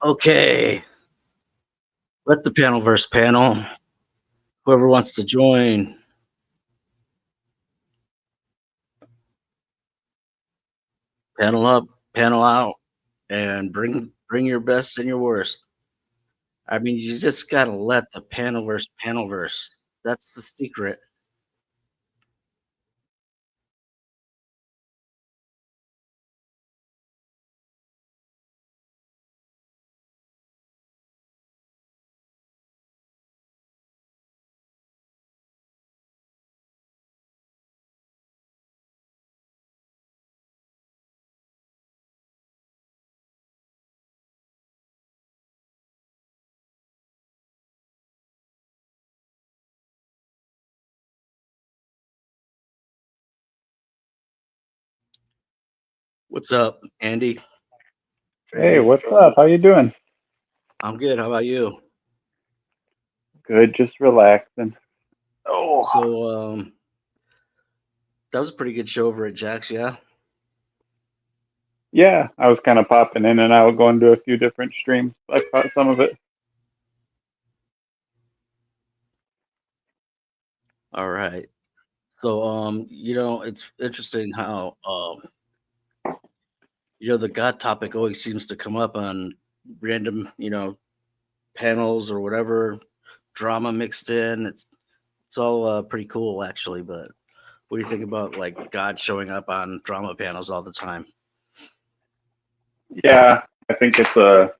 Okay, let the Panelverse panel. Whoever wants to join, panel up, panel out, and bring your best and your worst. I mean, you just gotta let the Panelverse. That's the secret. What's up, Andy? Hey, what's up? How you doing? I'm good. How about you? Good, just relaxing. Oh, So, that was a pretty good show over at Jack's, yeah. yeah, I was kind of popping in and out, going to a few different streams. I caught some of it. All right. So, it's interesting how, the God topic always seems to come up on random, panels or whatever, drama mixed in. It's all pretty cool actually. But what do you think about like God showing up on drama panels all the time? Yeah, I think it's a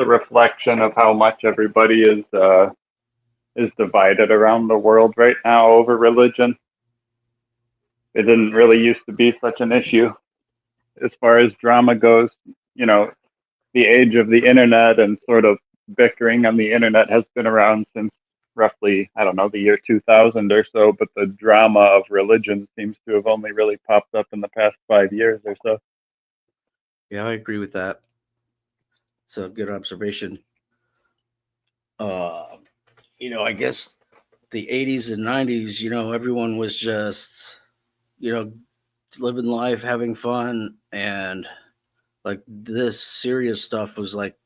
reflection of how much everybody is divided around the world right now over religion. It didn't really used to be such an issue as far as drama goes. You know, the age of the internet and sort of bickering on the internet has been around since roughly, I don't know, the year 2000 or so, but the drama of religion seems to have only really popped up in the past 5 years or so. Yeah, I agree with that. It's a good observation. Uh, I guess the '80s and '90s, everyone was just, you know, living life, having fun, and like this serious stuff was like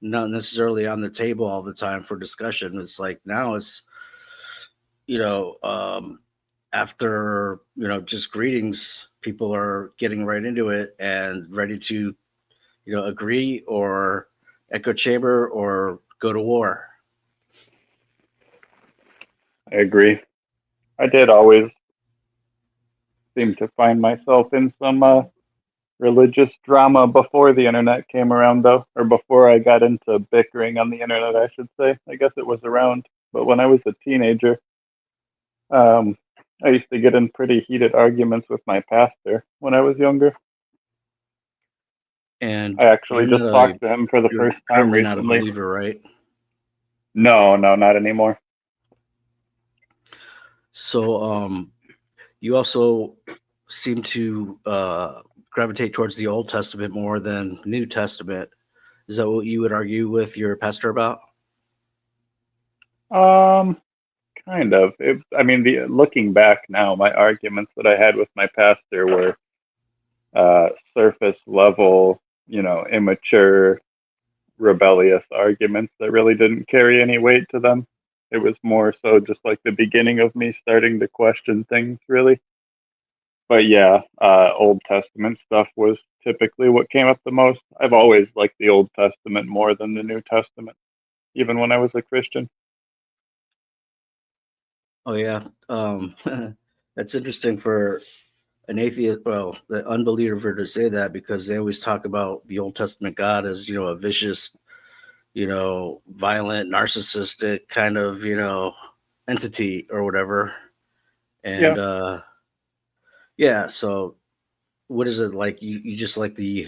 not necessarily on the table all the time for discussion. It's like now it's, you know, um, after, just greetings, people are getting right into it and ready to, agree or echo chamber or go to war. I agree. I did always seem to find myself in some religious drama before the internet came around, though, or before I got into bickering on the internet, I should say. I guess it was around, but when I was a teenager, um, I used to get in pretty heated arguments with my pastor when I was younger. I And actually just talked to him for the you're first time currently not a recently. believer, right? No, no, not anymore. So, you also seem to gravitate towards the Old Testament more than New Testament. Is that what you would argue with your pastor about? Um, kind of. I mean, looking back now, my arguments that I had with my pastor were surface level, immature, rebellious arguments that really didn't carry any weight to them. It was more so just like the beginning of me starting to question things, really. But yeah, Old Testament stuff was typically what came up the most. I've always liked the Old Testament more than the New Testament, even when I was a Christian. Oh yeah, that's interesting for an atheist, well, the unbeliever to say that because they always talk about the Old Testament God as a vicious, violent, narcissistic kind of entity or whatever. Yeah. And yeah, so what is it like? You just like the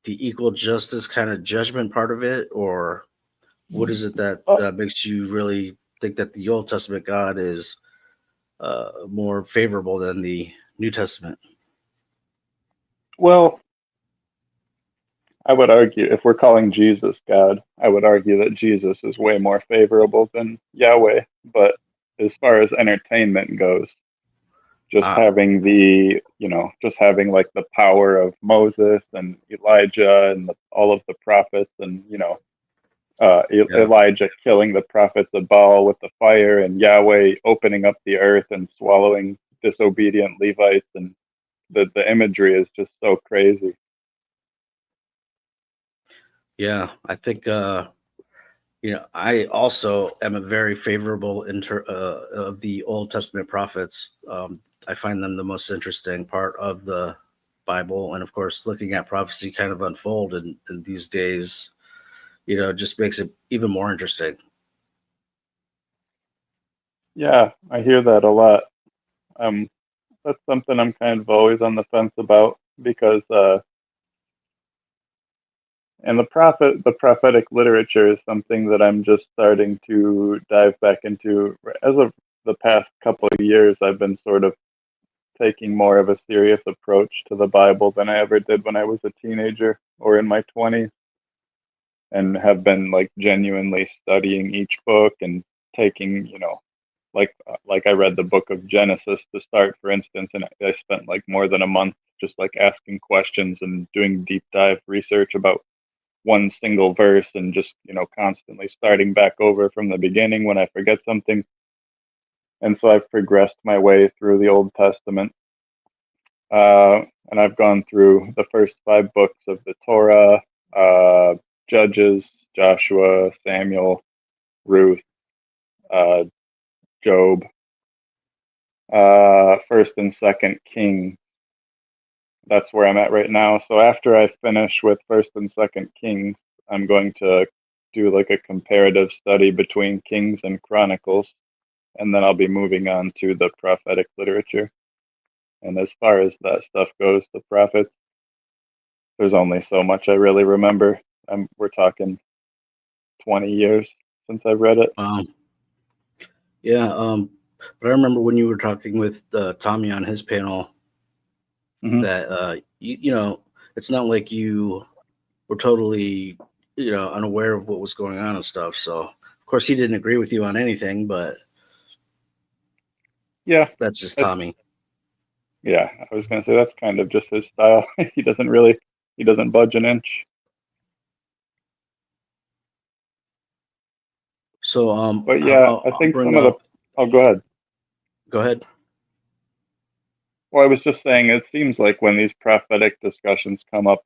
equal justice kind of judgment part of it, or what is it that Oh, makes you really think that the Old Testament God is more favorable than the New Testament? well, I would argue if we're calling Jesus God, I would argue that Jesus is way more favorable than Yahweh. But as far as entertainment goes, just having just having like the power of Moses and Elijah and all of the prophets, and Elijah killing the prophets of Baal with the fire, and Yahweh opening up the earth and swallowing disobedient Levites, and the imagery is just so crazy. Yeah, I think I also am a very favorable of the Old Testament prophets. I find them the most interesting part of the Bible, and of course, looking at prophecy kind of unfold in these days, just makes it even more interesting. Yeah, I hear that a lot. That's something I'm kind of always on the fence about, because and the prophetic literature is something that I'm just starting to dive back into. As of the past couple of years, I've been sort of taking more of a serious approach to the Bible than I ever did when I was a teenager or in my 20s, and have been like genuinely studying each book and taking, like I read the book of Genesis to start, for instance, and I spent like more than a month just like asking questions and doing deep dive research about one single verse, and just constantly starting back over from the beginning when I forget something. And so I've progressed my way through the Old Testament, and I've gone through the first 5 books of the Torah, Judges, Joshua, Samuel, Ruth, uh, Job, First and Second Kings. That's where I'm at right now. So after I finish with First and Second Kings, I'm going to do like a comparative study between Kings and Chronicles, and then I'll be moving on to the prophetic literature. And as far as that stuff goes, the prophets, there's only so much I really remember. We're talking 20 years since I've read it. Yeah, but I remember when you were talking with Tommy on his panel, that it's not like you were totally unaware of what was going on and stuff. So of course he didn't agree with you on anything, but Yeah, that's just Tommy. Yeah, I was gonna say that's kind of just his style. He doesn't budge an inch. So But yeah, I think some of the. Oh, go ahead. Go ahead. Well, I was just saying, it seems like when these prophetic discussions come up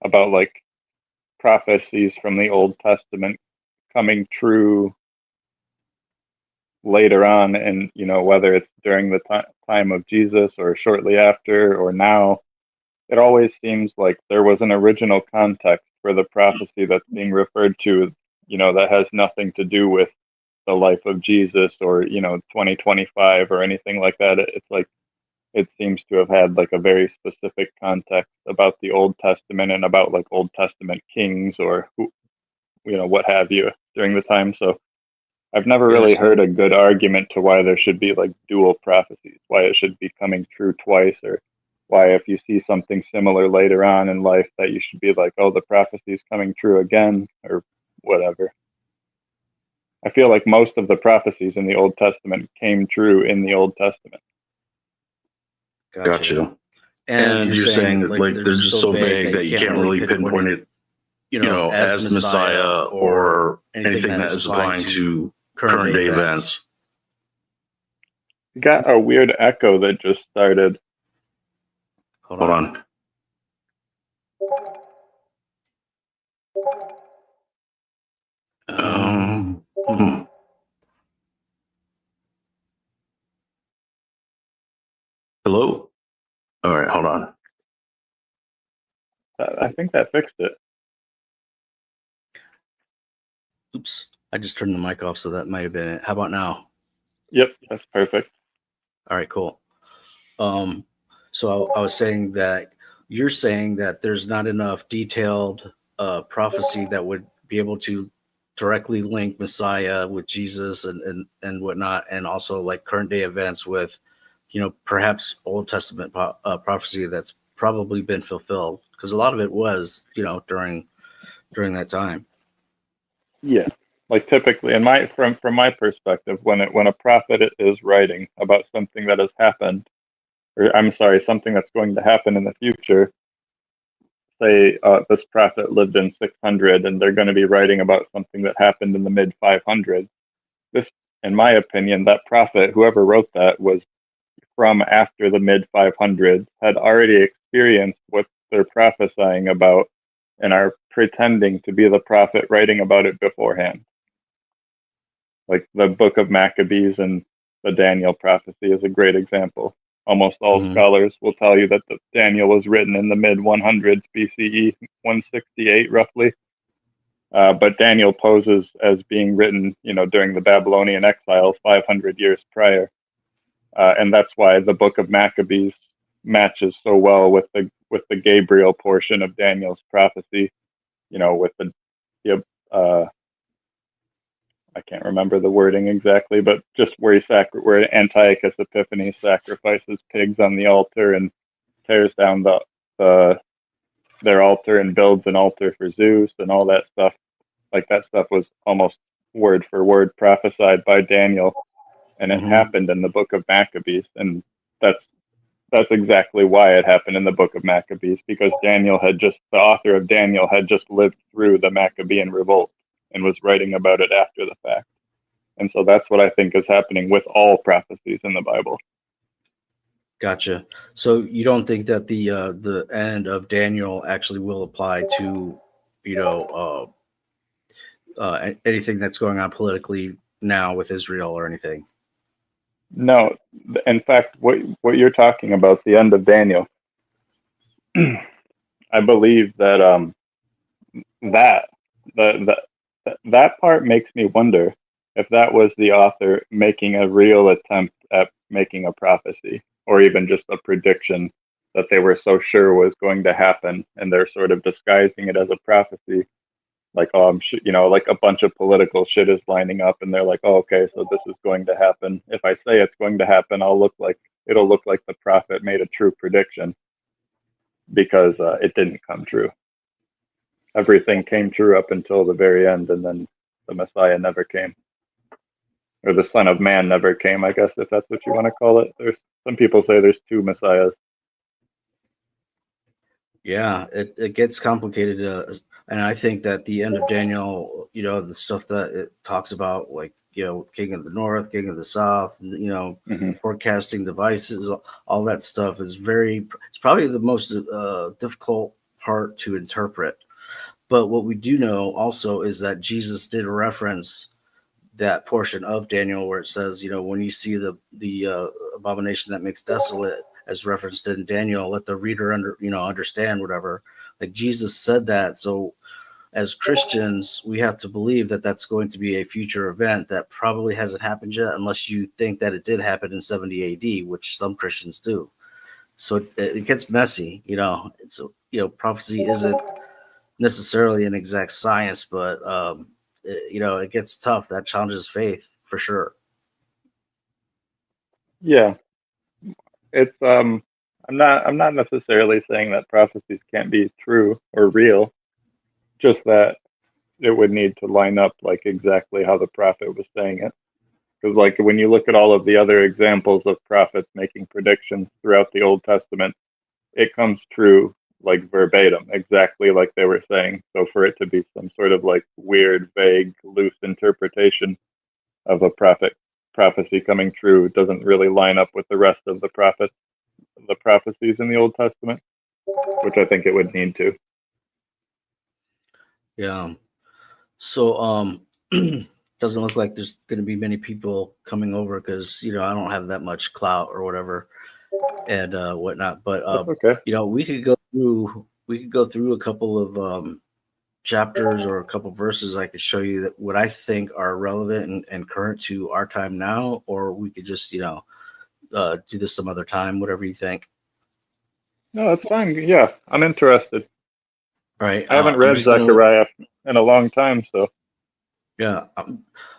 about like prophecies from the Old Testament coming true later on, and whether it's during the time of Jesus or shortly after or now, it always seems like there was an original context for the prophecy that's being referred to, that has nothing to do with the life of Jesus or 2025 or anything like that. It's like it seems to have had like a very specific context about the Old Testament and about like Old Testament kings or who, what have you during the time. So I've never really heard a good argument to why there should be like dual prophecies, why it should be coming true twice, or why if you see something similar later on in life that you should be like, oh, the prophecy is coming true again, or whatever. I feel like most of the prophecies in the Old Testament came true in the Old Testament. Gotcha. And you're saying that like they're just so vague that you can't really pinpoint it, as Messiah or anything that is applying to current day events. You got a weird echo that just started. Hold on. Hello? All right, hold on. I think that fixed it. Oops, I just turned the mic off, so that might have been it. How about now? Yep, that's perfect. All right, cool. So I was saying that you're saying that there's not enough detailed prophecy that would be able to directly link Messiah with Jesus and whatnot, and also like current day events with, perhaps Old Testament prophecy that's probably been fulfilled, because a lot of it was, during that time. Yeah, like typically, from my perspective, when a prophet is writing about something that has happened, or I'm sorry, something that's going to happen in the future. Say this prophet lived in 600 and they're going to be writing about something that happened in the mid 500s. This, in my opinion, that prophet, whoever wrote that, was from after the mid 500s, had already experienced what they're prophesying about and are pretending to be the prophet writing about it beforehand. Like the book of Maccabees and the Daniel prophecy is a great example. Almost all scholars will tell you that Daniel was written in the mid 100s BCE, 168 roughly. But Daniel poses as being written, during the Babylonian exile 500 years prior, and that's why the book of Maccabees matches so well with the Gabriel portion of Daniel's prophecy. With the I can't remember the wording exactly, but just where Antiochus Epiphanes sacrifices pigs on the altar and tears down their altar and builds an altar for Zeus and all that stuff. Like that stuff was almost word for word prophesied by Daniel, and it happened in the book of Maccabees, and that's exactly why it happened in the book of Maccabees, because the author of Daniel had just lived through the Maccabean revolt and was writing about it after the fact. And so that's what I think is happening with all prophecies in the Bible. Gotcha. So you don't think that the end of Daniel actually will apply to, anything that's going on politically now with Israel or anything? No, in fact, what you're talking about, the end of Daniel, I believe that that part makes me wonder if that was the author making a real attempt at making a prophecy, or even just a prediction that they were so sure was going to happen, and they're sort of disguising it as a prophecy. Like, like a bunch of political shit is lining up, and they're like, oh, okay, so this is going to happen. If I say it's going to happen, it'll look like the prophet made a true prediction, because it didn't come true. Everything came true up until the very end, and then the Messiah never came, or the Son of Man never came, I guess, if that's what you want to call it. There's some people say there's two Messiahs. Yeah, it gets complicated, and I think that the end of Daniel, the stuff that it talks about, like King of the North, King of the South, forecasting devices, all that stuff is it's probably the most difficult part to interpret. But what we do know also is that Jesus did reference that portion of Daniel where it says, when you see the abomination that makes desolate, as referenced in Daniel, let the reader understand whatever. Like Jesus said that. So as Christians, we have to believe that that's going to be a future event that probably hasn't happened yet, unless you think that it did happen in 70 AD, which some Christians do. So it gets messy, So, prophecy isn't necessarily an exact science, but it gets tough. That challenges faith for sure. Yeah, it's I'm not necessarily saying that prophecies can't be true or real, just that it would need to line up like exactly how the prophet was saying it. Because like when you look at all of the other examples of prophets making predictions throughout the Old Testament, it comes true like verbatim, exactly like they were saying. So for it to be some sort of like weird, vague, loose interpretation of a prophecy coming true doesn't really line up with the rest of the prophecies in the Old Testament, which I think it would need to. Yeah. So doesn't look like there's going to be many people coming over because I don't have that much clout or whatever and whatnot. But okay. we could go through a couple of chapters or a couple verses. I could show you that what I think are relevant and current to our time now, or we could just do this some other time, whatever you think. No, that's fine. Yeah, I'm interested. All right. I haven't read Zechariah in a long time, so. Yeah,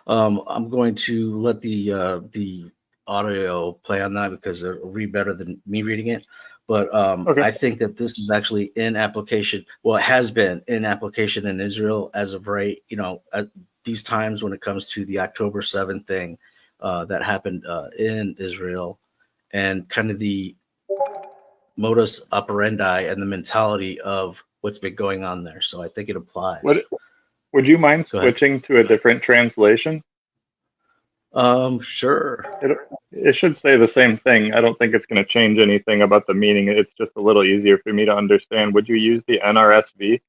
I'm going to let the audio play on that because it'll read better than me reading it. But Okay. I think that this is actually in application. Well, it has been in application in Israel as of right, at these times when it comes to the October 7th thing that happened in Israel, and kind of the modus operandi and the mentality of what's been going on there. So I think it applies. Would you mind switching to a different translation? Sure. It should say the same thing. I don't think it's going to change anything about the meaning. It's just a little easier for me to understand. Would you use the NRSV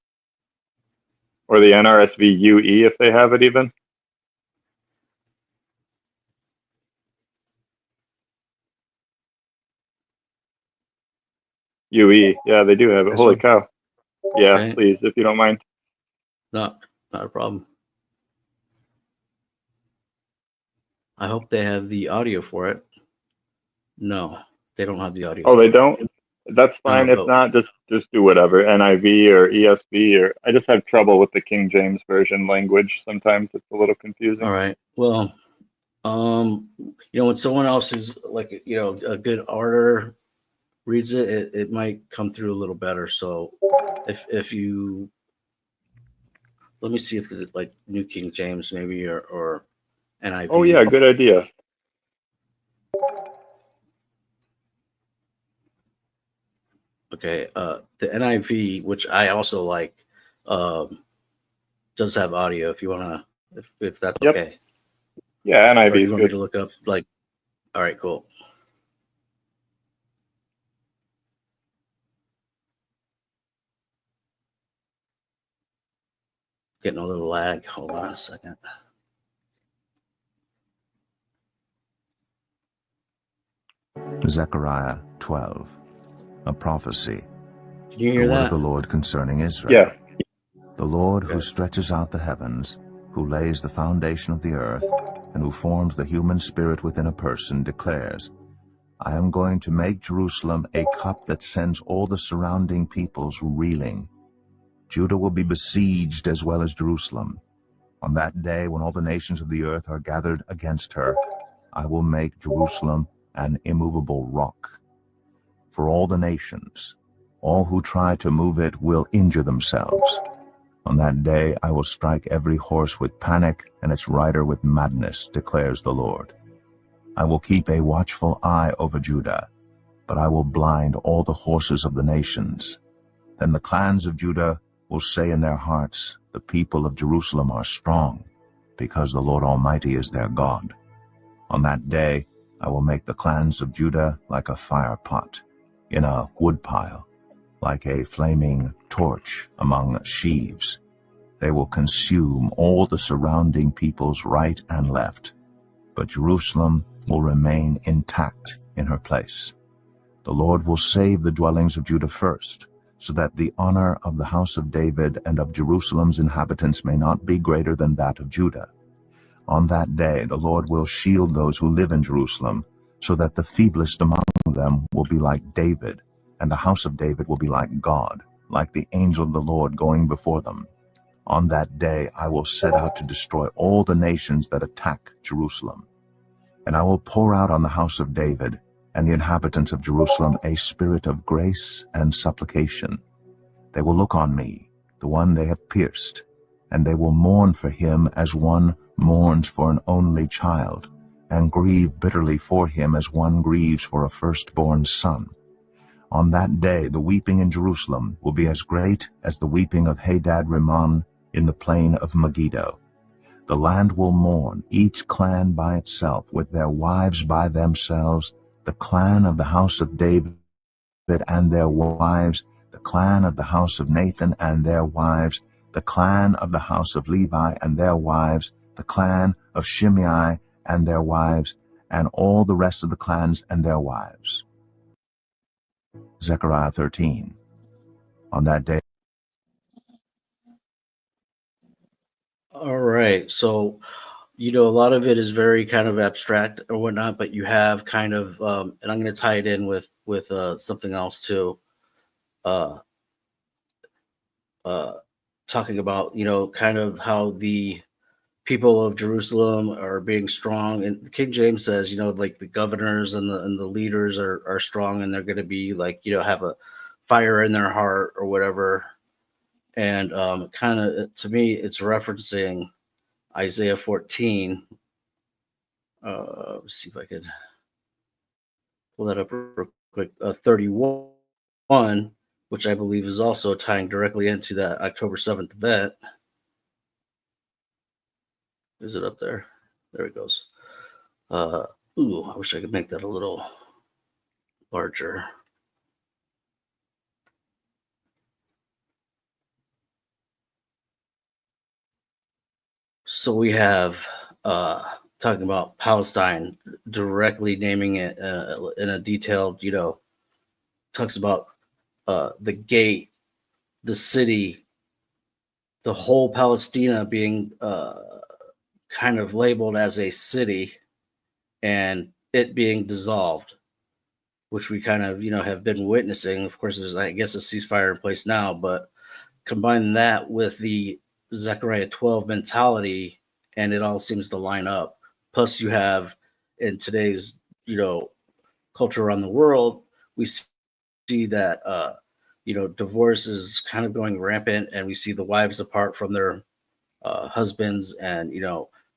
or the NRSV UE if they have it even? UE, yeah, they do have it. Holy cow. Yeah, okay. Please, if you don't mind. No, not a problem. I hope they have the audio for it. No, they don't have the audio. Oh, they don't? That's fine. No, if not, just do whatever. NIV or ESV, or I just have trouble with the King James Version language. Sometimes it's a little confusing. All right. Well, when someone else who's like, a good orator reads it, it might come through a little better. So if you, let me see if it's like New King James maybe or NIV. Oh yeah, good idea. Okay, the NIV, which I also like, does have audio. If you wanna, if that's okay. Yeah, NIV is good. Me to look up like. All right, cool. Getting a little lag. Hold on a second. Zechariah 12, a prophecy. Can you hear the that? word of the Lord concerning Israel. Yes. The Lord who stretches out the heavens, who lays the foundation of the earth, and who forms the human spirit within a person, declares, I am going to make Jerusalem a cup that sends all the surrounding peoples reeling. Judah will be besieged as well as Jerusalem. On that day when all the nations of the earth are gathered against her, I will make Jerusalem an immovable rock. For all the nations, all who try to move it will injure themselves. On that day I will strike every horse with panic and its rider with madness, declares the Lord. I will keep a watchful eye over Judah, but I will blind all the horses of the nations. Then the clans of Judah will say in their hearts, the people of Jerusalem are strong, because the Lord Almighty is their God. On that day I will make the clans of Judah like a fire pot in a woodpile, like a flaming torch among sheaves. They will consume all the surrounding peoples right and left, but Jerusalem will remain intact in her place. The Lord will save the dwellings of Judah first, so that the honor of the house of David and of Jerusalem's inhabitants may not be greater than that of Judah. On that day the Lord will shield those who live in Jerusalem, so that the feeblest among them will be like David, and the house of David will be like God, like the angel of the Lord going before them. On that day I will set out to destroy all the nations that attack Jerusalem. And I will pour out on the house of David and the inhabitants of Jerusalem a spirit of grace and supplication. They will look on me, the one they have pierced, and they will mourn for him as one mourns for an only child, and grieve bitterly for him as one grieves for a firstborn son. On that day the weeping in Jerusalem will be as great as the weeping of Hadad-Rimmon in the plain of Megiddo. The land will mourn, each clan by itself, with their wives by themselves, the clan of the house of David and their wives, the clan of the house of Nathan and their wives, the clan of the house of Levi and their wives, the clan of Shimei and their wives, and all the rest of the clans and their wives. Zechariah 13. On that day. All right. So, a lot of it is very kind of abstract or whatnot, but you have kind of, and I'm going to tie it in with something else too. Talking about, kind of how the people of Jerusalem are being strong, and King James says, like the governors and the leaders are strong, and they're going to be like, have a fire in their heart or whatever. And kind of, to me, it's referencing Isaiah 14. Let's see if I could pull that up real quick. 31. which I believe is also tying directly into that October 7th event. Is it up there? There it goes. I wish I could make that a little larger. So we have talking about Palestine, directly naming it in a detailed, talks about the gate, the city, the whole Palestina being kind of labeled as a city, and it being dissolved, which we kind of, have been witnessing. Of course, there's, I guess, a ceasefire in place now, but combine that with the Zechariah 12 mentality, and it all seems to line up. Plus, you have in today's, culture around the world, we see that, divorce is kind of going rampant, and we see the wives apart from their husbands, and,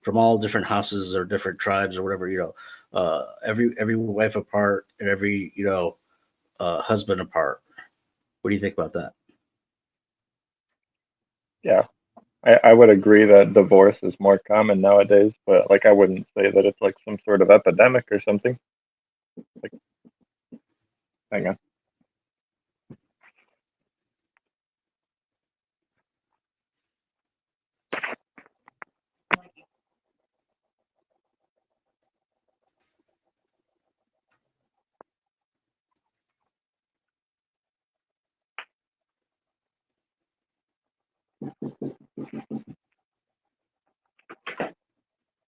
from all different houses or different tribes or whatever, every wife apart and every, husband apart. What do you think about that? Yeah, I would agree that divorce is more common nowadays, but like I wouldn't say that it's like some sort of epidemic or something. Like, hang on.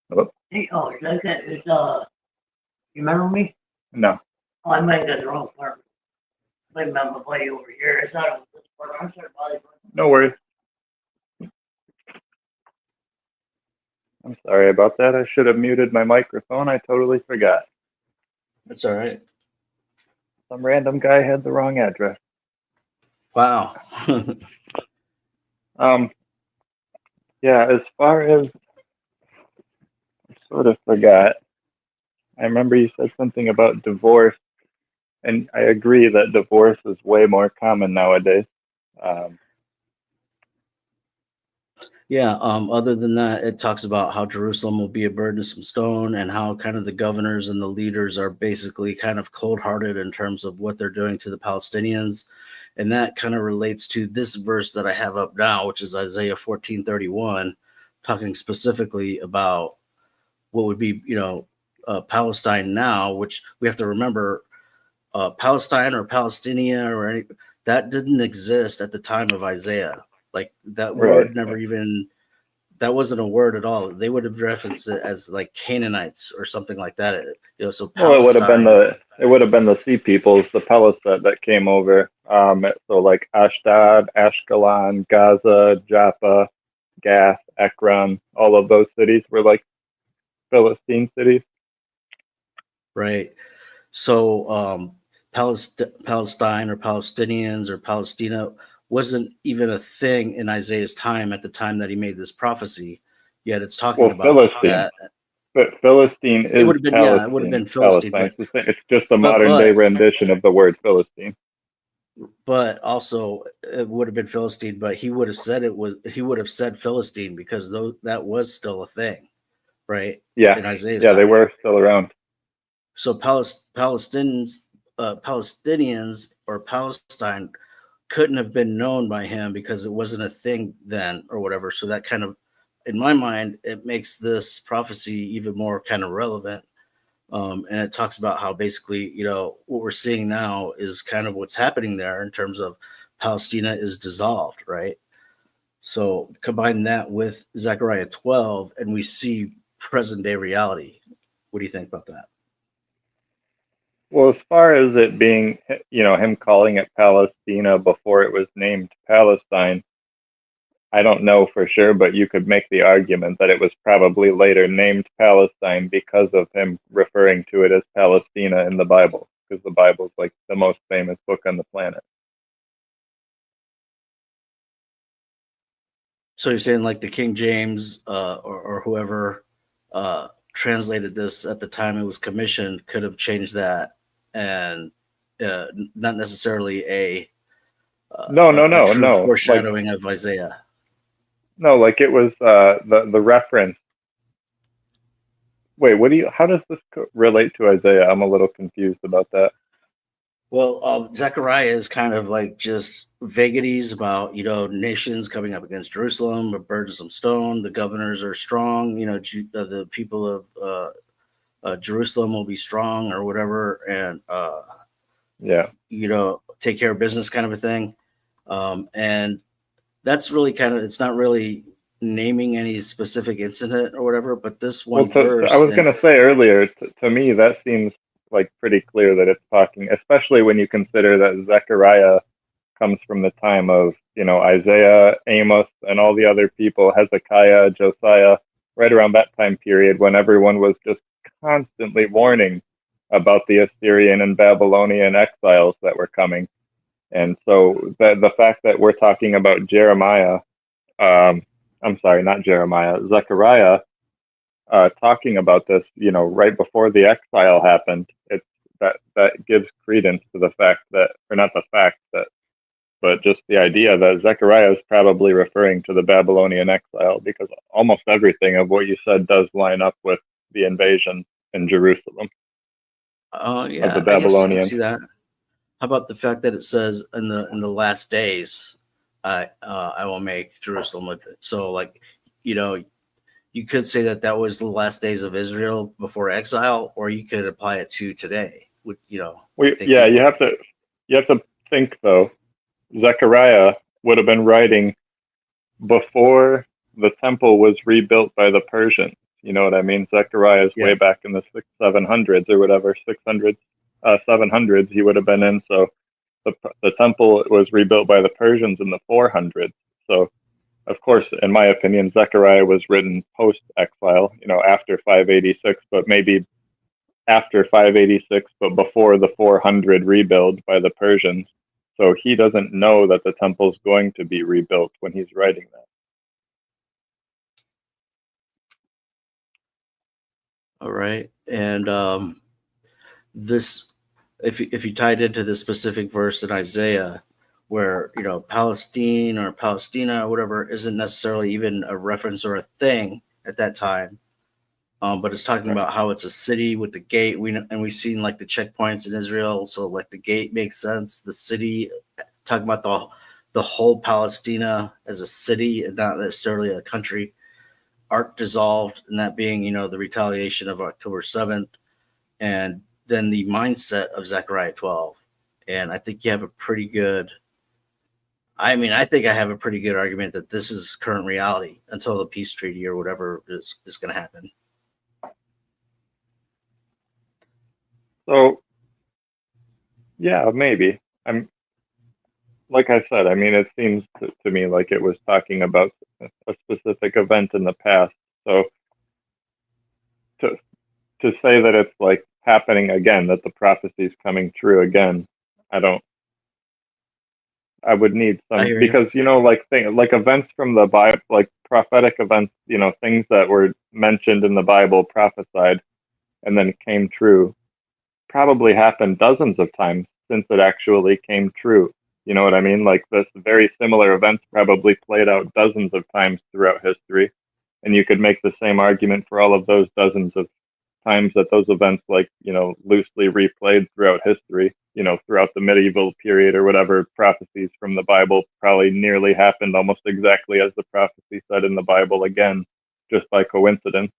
Hello? Hey, is that good? You remember me? No. Oh, I might have got the wrong part. I met my buddy over here. I thought it was this part. I'm sorry, buddy. No worries. I'm sorry about that. I should have muted my microphone. I totally forgot. That's all right. Some random guy had the wrong address. Wow. Yeah, as far as I sort of forgot. I remember you said something about divorce, and I agree that divorce is way more common nowadays. Yeah. Other than that, it talks about how Jerusalem will be a burdensome stone, and how kind of the governors and the leaders are basically kind of cold-hearted in terms of what they're doing to the Palestinians. And that kind of relates to this verse that I have up now, which is Isaiah 14:31, talking specifically about what would be, Palestine now, which we have to remember, Palestine or Palestinia or any that didn't exist at the time of Isaiah. Like that word never even, that wasn't a word at all. They would have referenced it as like Canaanites or something like that. So Palestine. Well, it would have been the sea peoples, the Palisade that came over. So like Ashdod, Ashkelon, Gaza, Jaffa, Gath, Ekron, all of those cities were like Philistine cities. Right. So Palestine or Palestinians or Palestina wasn't even a thing in Isaiah's time at the time that he made this prophecy. Yet it's talking about Philistine. that. But Philistine is it would have been, Palestine. Yeah, it would have been Philistine. It's just a modern day rendition of the word Philistine. But also it would have been Philistine, but he would have said Philistine because that was still a thing, right? Yeah. In Isaiah's time. time. They were still around. So Palestinians or Palestine couldn't have been known by him because it wasn't a thing then or whatever. So that kind of, in my mind, it makes this prophecy even more kind of relevant. And it talks about how basically, what we're seeing now is kind of what's happening there in terms of Palestina is dissolved, right? So combine that with Zechariah 12 and we see present day reality. What do you think about that? Well, as far as it being, him calling it Palestina before it was named Palestine, I don't know for sure, but you could make the argument that it was probably later named Palestine because of him referring to it as Palestina in the Bible, because the Bible's like the most famous book on the planet. So you're saying like the King James or whoever translated this at the time it was commissioned could have changed that and not necessarily a no. foreshadowing of Isaiah. No, like it was the reference. Wait, how does this relate to Isaiah? I'm a little confused about that. Well, Zechariah is kind of like just vagaries about, nations coming up against Jerusalem, a burdensome stone. The governors are strong. The people of Jerusalem will be strong or whatever, and take care of business, kind of a thing. And that's really it's not really naming any specific incident or whatever, but this one verse. I was going to say earlier, to me, that seems like pretty clear that it's talking, especially when you consider that Zechariah comes from the time of, Isaiah, Amos, and all the other people, Hezekiah, Josiah, right around that time period when everyone was just constantly warning about the Assyrian and Babylonian exiles that were coming. And so the fact that we're talking about Jeremiah, I'm sorry, not Jeremiah, Zechariah, talking about this, right before the exile happened, that gives credence to the fact that, or not the fact that, but just the idea that Zechariah is probably referring to the Babylonian exile, because almost everything of what you said does line up with the invasion in Jerusalem. Yeah, of the Babylonians. I can see that. How about the fact that it says in the last days, I will make Jerusalem. So, like, you could say that was the last days of Israel before exile, or you could apply it to today. You have to think though. Zechariah would have been writing before the temple was rebuilt by the Persians. You know what I mean? Zechariah is way back in the 700s or whatever, 600s, 700s he would have been in. So the temple was rebuilt by the Persians in the 400s. So, of course, in my opinion, Zechariah was written post-exile, after 586, but maybe after 586, but before the 400 rebuild by the Persians. So he doesn't know that the temple's going to be rebuilt when he's writing that. All right. And this, if you tied into this specific verse in Isaiah, where Palestine or Palestina or whatever isn't necessarily even a reference or a thing at that time, but it's talking about how it's a city with the gate. We've seen like the checkpoints in Israel, so like the gate makes sense. The city, talking about the whole Palestina as a city and not necessarily a country. Ark dissolved, and that being the retaliation of October 7th, and then the mindset of Zechariah 12. And I think you have a pretty good. I think I have a pretty good argument that this is current reality until the peace treaty or whatever is going to happen. So, yeah, maybe. Like I said, it seems to me like it was talking about a specific event in the past. So to say that it's like happening again, that the prophecy is coming true again, I would need some, because like events from the Bible, like prophetic events, things that were mentioned in the Bible, prophesied, and then came true, probably happened dozens of times since it actually came true. You know what I mean? Like this very similar events probably played out dozens of times throughout history. And you could make the same argument for all of those dozens of times that those events loosely replayed throughout history, throughout the medieval period or whatever. Prophecies from the Bible probably nearly happened almost exactly as the prophecy said in the Bible again, just by coincidence.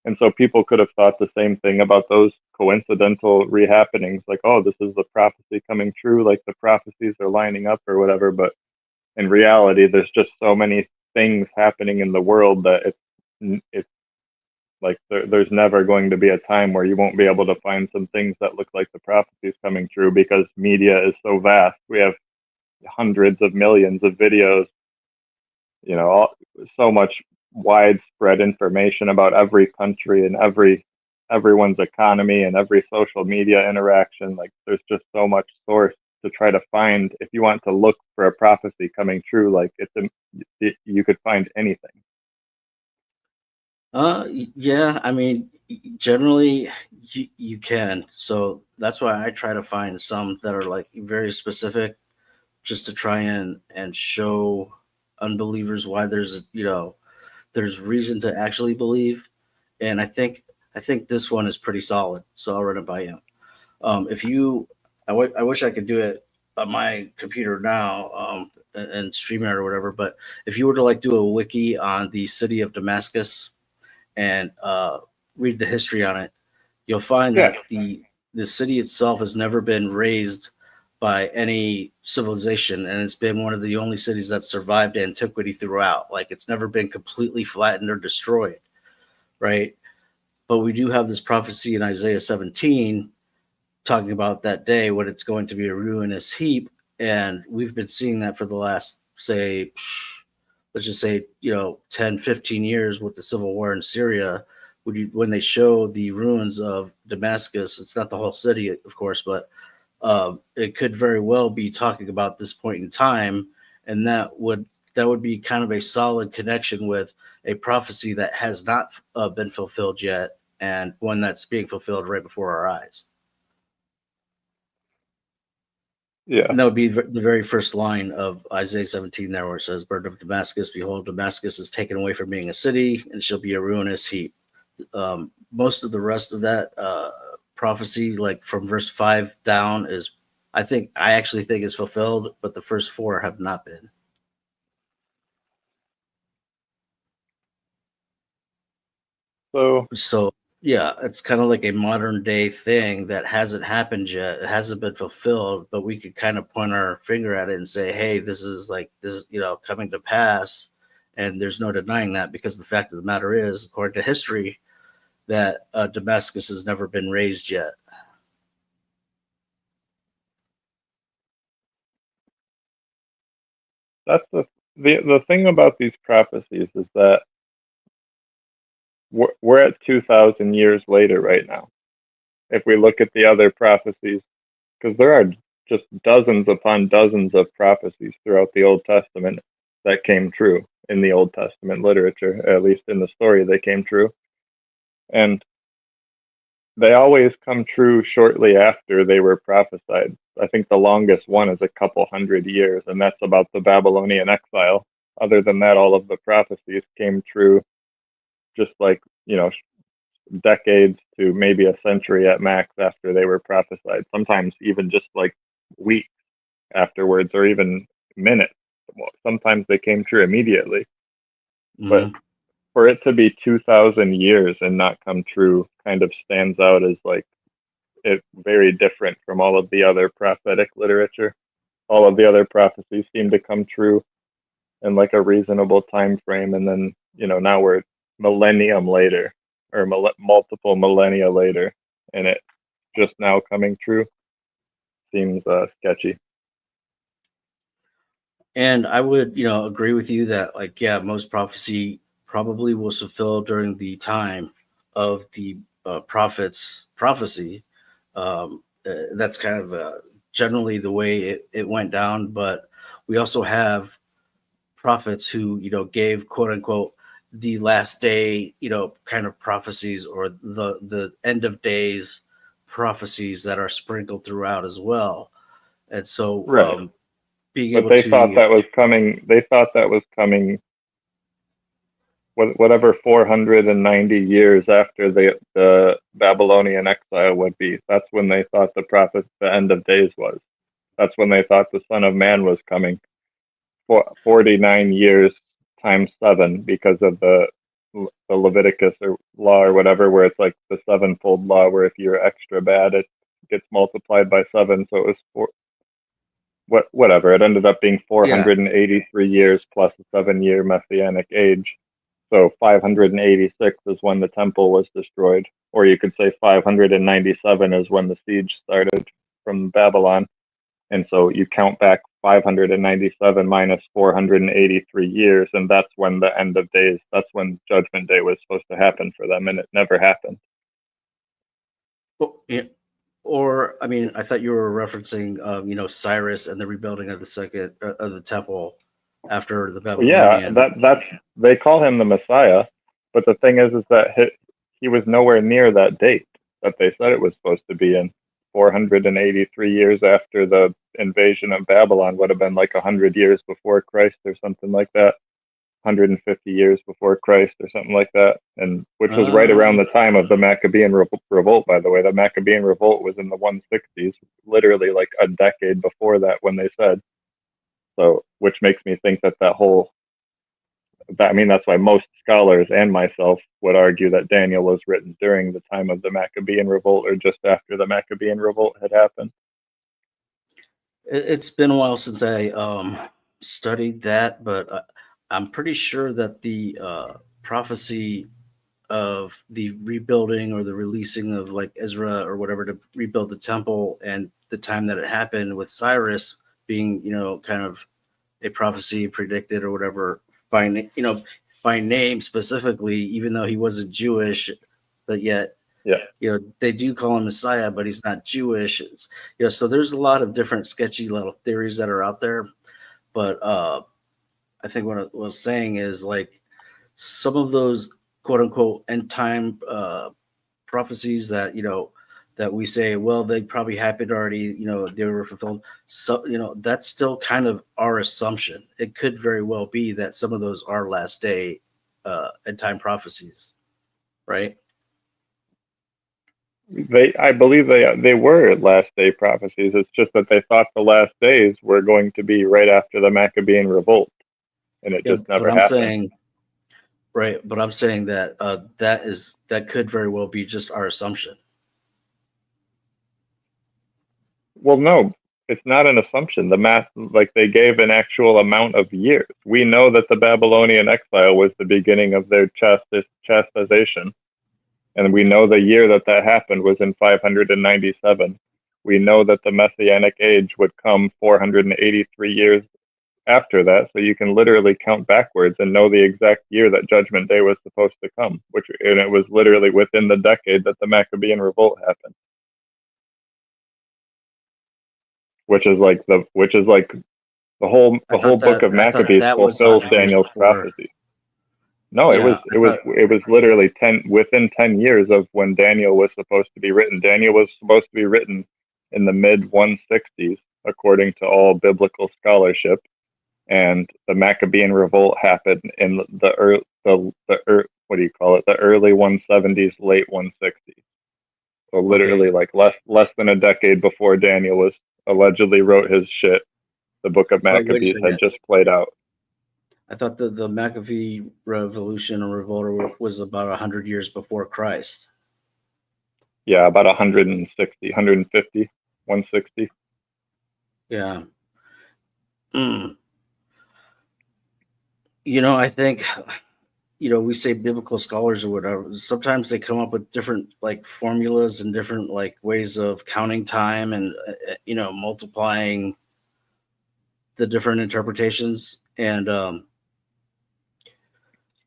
And so people could have thought the same thing about those coincidental rehappenings, like, oh, this is the prophecy coming true, like the prophecies are lining up or whatever. But in reality, there's just so many things happening in the world that it's like there's never going to be a time where you won't be able to find some things that look like the prophecies coming true, because media is so vast. We have hundreds of millions of videos, so much widespread information about every country and everyone's economy and every social media interaction. Like there's just so much source to try to find. If you want to look for a prophecy coming true, like you could find anything. Yeah, generally You can. So that's why I try to find some that are like very specific, just to try and show unbelievers why there's reason to actually believe. And I think this one is pretty solid. So I'll run it by you. If you, I wish I could do it on my computer now, and stream it or whatever. But if you were to like do a wiki on the city of Damascus and read the history on it, you'll find Yeah. that the city itself has never been razed by any civilization, and it's been one of the only cities that survived antiquity throughout. Like it's never been completely flattened or destroyed, right? But we do have this prophecy in Isaiah 17 talking about that day when it's going to be a ruinous heap, and we've been seeing that for the last, say, let's just say 10, 15 years with the civil war in Syria. When they show the ruins of Damascus, it's not the whole city, of course, but it could very well be talking about this point in time, and that would be kind of a solid connection with a prophecy that has not been fulfilled yet, and one that's being fulfilled right before our eyes. Yeah. And that would be the very first line of Isaiah 17 there, where it says, "Burden of Damascus, behold, Damascus is taken away from being a city, and shall be a ruinous heap." Most of the rest of that prophecy, like from verse 5 down, I actually think is fulfilled, but the first four have not been. So yeah, it's kind of like a modern day thing that hasn't happened yet. It hasn't been fulfilled, but we could kind of point our finger at it and say, "Hey, this is coming to pass," and there's no denying that, because the fact of the matter is, according to history, that Damascus has never been razed yet. That's the thing about these prophecies is that we're at 2,000 years later right now. If we look at the other prophecies, because there are just dozens upon dozens of prophecies throughout the Old Testament that came true in the Old Testament literature, at least in the story they came true. And they always come true shortly after they were prophesied. I think the longest one is a couple hundred years, and that's about the Babylonian exile. Other than that, all of the prophecies came true just like, decades to maybe a century at max after they were prophesied, sometimes even just like weeks afterwards or even minutes. Sometimes they came true immediately. Mm-hmm. But for it to be 2,000 years and not come true kind of stands out as like it very different from all of the other prophetic literature. All of the other prophecies seem to come true in like a reasonable time frame, and then now we're millennium later or multiple millennia later, and it just now coming true seems sketchy. And I would, agree with you that, like, yeah, most prophecy probably was fulfilled during the time of the prophet's prophecy. That's kind of generally the way it went down. But we also have prophets who, gave quote unquote the last day, kind of prophecies, or the end of days prophecies that are sprinkled throughout as well. And so, Right. being But able they to, thought that was coming. They thought that was coming. Whatever 490 years after the Babylonian exile would be. That's when they thought the end of days was. That's when they thought the Son of Man was coming. 49 years times 7, because of the Leviticus or law or whatever, where it's like the sevenfold law, where if you're extra bad, it gets multiplied by 7. So it was whatever. It ended up being 483 years plus a 7-year messianic age. So 586 is when the temple was destroyed, or you could say 597 is when the siege started from Babylon. And so you count back 597 minus 483 years, and that's when the end of days, that's when Judgment Day was supposed to happen for them, and it never happened. Or, I mean, I thought you were referencing, Cyrus and the rebuilding of the temple after the Babylonian. Yeah, that's they call him the Messiah, but the thing is that he was nowhere near that date. that they said it was supposed to be in. 483 years after the invasion of Babylon would have been like 100 years before Christ or something like that. 150 years before Christ or something like that, and which was right around the time of the Maccabean revolt, by the way. The Maccabean revolt was in the 160s, literally like a decade before that when they said. So, which makes me think that that's why most scholars and myself would argue that Daniel was written during the time of the Maccabean revolt or just after the Maccabean revolt had happened. It's been a while since I studied that, but I'm pretty sure that the prophecy of the rebuilding or the releasing of like Ezra or whatever to rebuild the temple and the time that it happened with Cyrus being, kind of a prophecy predicted or whatever by name specifically, even though he wasn't Jewish, but yet, they do call him Messiah, but he's not Jewish. So there's a lot of different sketchy little theories that are out there. But I think what I was saying is like some of those quote unquote end time prophecies that, that we say, well, they probably happened already, they were fulfilled. So, that's still kind of our assumption. It could very well be that some of those are last day end time prophecies, right? I believe they were last day prophecies. It's just that they thought the last days were going to be right after the Maccabean revolt, and it just never happened. But I'm saying that that could very well be just our assumption. Well, no, it's not an assumption. The math, like they gave an actual amount of years. We know that the Babylonian exile was the beginning of their chastisation. And we know the year that happened was in 597. We know that the Messianic age would come 483 years after that. So you can literally count backwards and know the exact year that Judgment Day was supposed to come, and it was literally within the decade that the Maccabean revolt happened. Which is like the whole book of Maccabees fulfills Daniel's prophecy. No, it was literally within 10 years of when Daniel was supposed to be written. Daniel was supposed to be written in the mid 160s, according to all biblical scholarship, and the Maccabean revolt happened in the early 170s, late 160s. So literally, like less than a decade before Daniel was allegedly wrote his shit, the book of Maccabees had just played out. I thought the Maccabee revolution or revolt was about 100 years before Christ. Yeah, about 160, 150, 160. Yeah. I think, we say biblical scholars or whatever. Sometimes they come up with different like formulas and different like ways of counting time and, multiplying the different interpretations. And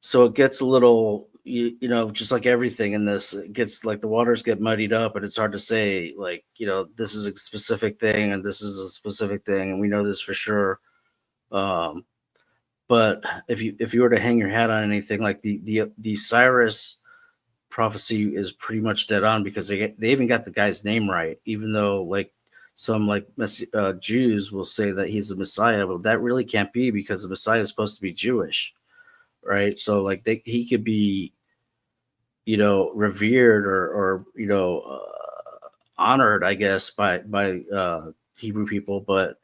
so it gets a little, just like everything in this, it gets like the waters get muddied up and it's hard to say like, this is a specific thing and this is a specific thing. And we know this for sure. But if you were to hang your hat on anything, like the Cyrus prophecy is pretty much dead on because they even got the guy's name right, even though like some like Jews will say that he's the Messiah, but that really can't be because the Messiah is supposed to be Jewish, right? So like he could be, revered or honored, I guess, by Hebrew people, but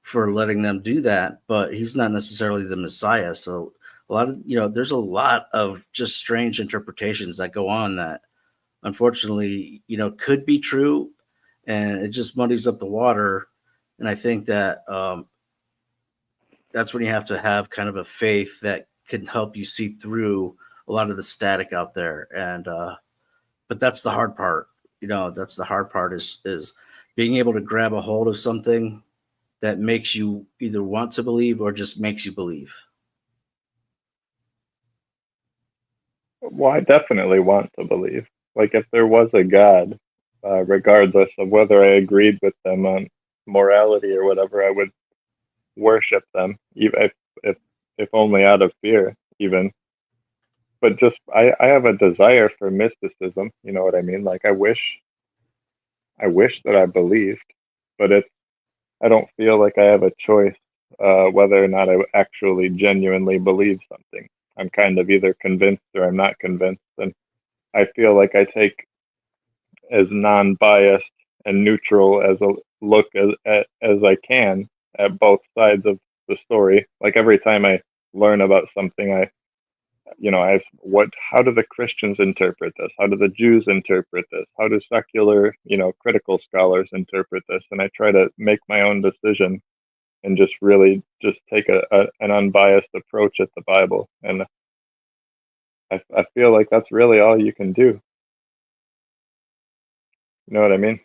for letting them do that, but he's not necessarily the Messiah. So a lot of, there's a lot of just strange interpretations that go on that unfortunately, could be true, and it just muddies up the water. And I think that that's when you have to have kind of a faith that can help you see through a lot of the static out there. And but that's the hard part. That's the hard part is being able to grab a hold of something that makes you either want to believe or just makes you believe. Well, I definitely want to believe. Like if there was a God, regardless of whether I agreed with them on morality or whatever, I would worship them, even if only out of fear, even. but just I have a desire for mysticism. You know what I mean? Like I wish that I believed, but I don't feel like I have a choice whether or not I actually genuinely believe something. I'm kind of either convinced or I'm not convinced, and I feel like I take as non-biased and neutral as a look as I can at both sides of the story. Like every time I learn about something, how do the Christians interpret this? How do the Jews interpret this? How do secular, critical scholars interpret this? And I try to make my own decision and just really just take an unbiased approach at the Bible. And I feel like that's really all you can do. You know what I mean?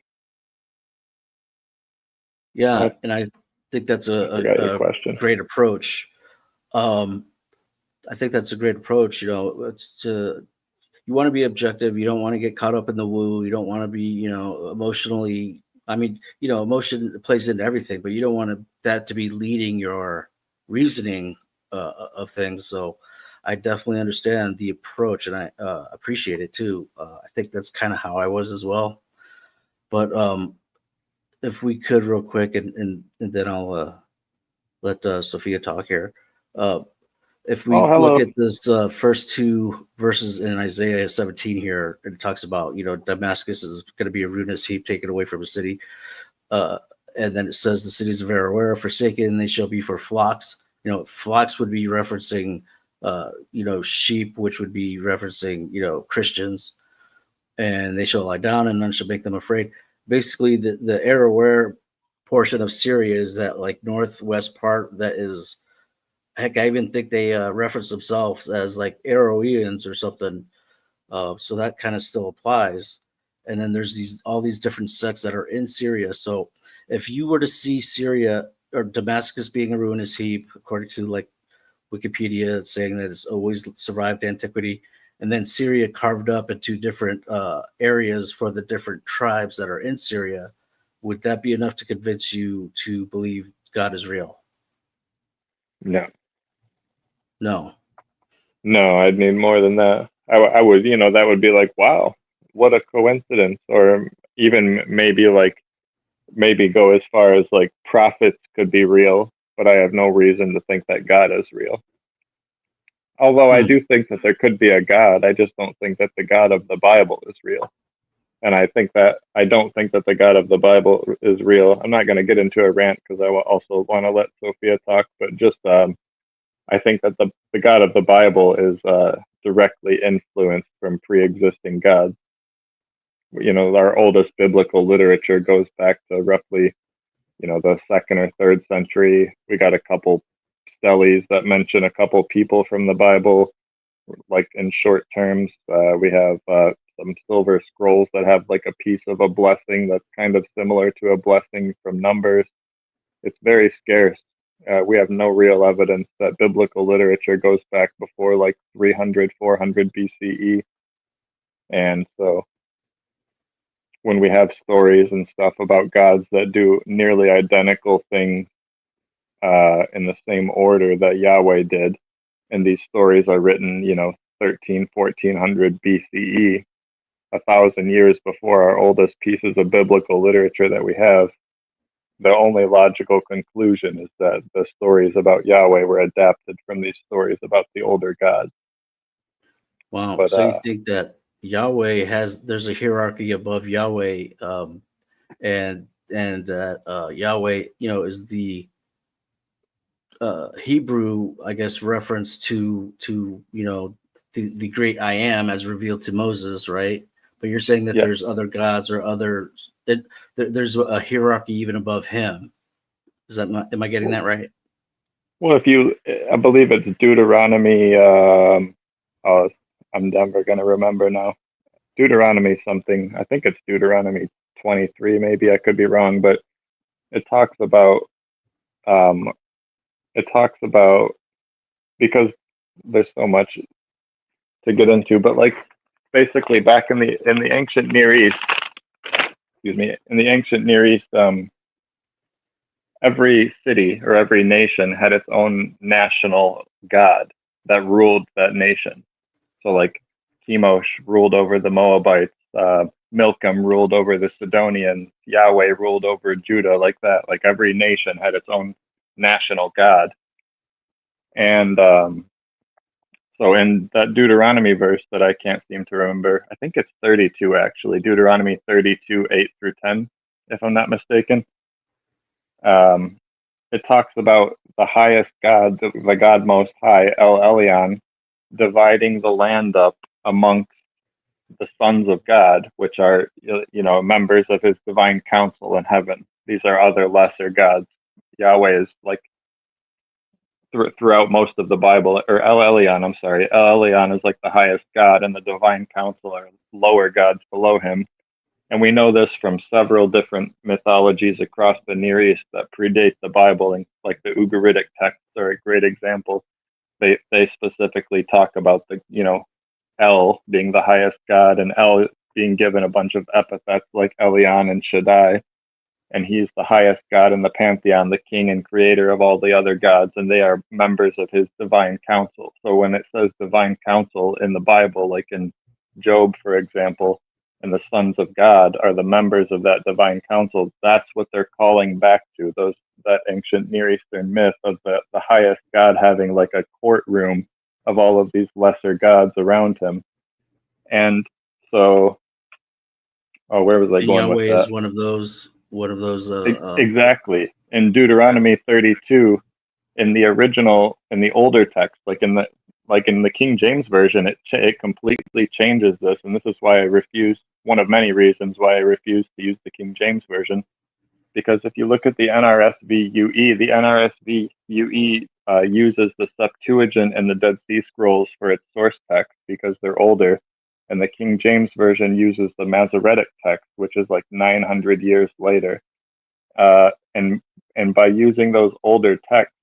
Yeah, and I think that's a great approach. I think that's a great approach. You want to be objective. You don't want to get caught up in the woo. You don't want to be, emotionally. I mean, emotion plays into everything, but you don't want that to be leading your reasoning of things. So I definitely understand the approach, and I appreciate it too. I think that's kind of how I was as well. But if we could real quick, and then I'll let Sophia talk here. If we look at this first two verses in Isaiah 17 here, it talks about, Damascus is going to be a ruinous heap taken away from a city. And then it says the cities of Ararat are forsaken, they shall be for flocks. Flocks would be referencing, sheep, which would be referencing, Christians. And they shall lie down and none shall make them afraid. Basically, the Ararat portion of Syria is that like northwest part that is, heck, I even think they reference themselves as like Araoeans or something. So that kind of still applies. And then there's all these different sects that are in Syria. So if you were to see Syria or Damascus being a ruinous heap, according to like Wikipedia, it's saying that it's always survived antiquity, and then Syria carved up into different areas for the different tribes that are in Syria, would that be enough to convince you to believe God is real? No. No, I'd need more than that. I would, that would be like, wow, what a coincidence. Or even maybe go as far as like prophets could be real, but I have no reason to think that God is real. Although I do think that there could be a God, I just don't think that the God of the Bible is real. And I don't think that the God of the Bible is real. I'm not going to get into a rant because I also want to let Sophia talk, but just I think that the God of the Bible is directly influenced from pre-existing gods. Our oldest biblical literature goes back to roughly, the 2nd or 3rd century. We got a couple steles that mention a couple people from the Bible, like in short terms. We have some silver scrolls that have like a piece of a blessing that's kind of similar to a blessing from Numbers. It's very scarce. We have no real evidence that biblical literature goes back before like 300, 400 BCE. And so when we have stories and stuff about gods that do nearly identical things in the same order that Yahweh did, and these stories are written, 1400 BCE, 1,000 years before our oldest pieces of biblical literature that we have, the only logical conclusion is that the stories about Yahweh were adapted from these stories about the older gods. Wow. But, so you think that there's a hierarchy above Yahweh, and that Yahweh, is the Hebrew, I guess, reference to the great I am as revealed to Moses, right? But you're saying that there's other gods or others. There's a hierarchy even above him. Am I getting that right? Well, I believe it's Deuteronomy. I'm never going to remember now. Deuteronomy something. I think it's Deuteronomy 23. Maybe I could be wrong, but it talks about. Because there's so much to get into, but like basically back in the ancient Near East, every city or every nation had its own national god that ruled that nation. So like Chemosh ruled over the Moabites, Milcom ruled over the Sidonians, Yahweh ruled over Judah, like that. Like every nation had its own national god. And so in that Deuteronomy verse that I can't seem to remember, I think it's 32 actually, Deuteronomy 32, 8 through 10, if I'm not mistaken. It talks about the highest God, the God Most High, El Elyon, dividing the land up amongst the sons of God, which are, members of his divine council in heaven. These are other lesser gods. Yahweh is like throughout most of the Bible, or El Elyon, I'm sorry. El Elyon is like the highest God, and the divine council are lower gods below him. And we know this from several different mythologies across the Near East that predate the Bible, and like the Ugaritic texts are a great example. They specifically talk about the, El being the highest God, and El being given a bunch of epithets like Elyon and Shaddai. And he's the highest God in the pantheon, the king and creator of all the other gods, and they are members of his divine council. So when it says divine council in the Bible, like in Job, for example, and the sons of God are the members of that divine council, that's what they're calling back to, that ancient Near Eastern myth of the highest God having like a courtroom of all of these lesser gods around him. And so, where was I going with that? Yahweh is one of those. Exactly. In Deuteronomy 32, in the older text, like in the King James version, it completely changes this, and this is why I refuse. One of many reasons why I refuse to use the King James version, because if you look at the NRSV UE, the NRSV UE uses the Septuagint and the Dead Sea Scrolls for its source text because they're older, and the King James version uses the Masoretic text, which is like 900 years later. And by using those older texts,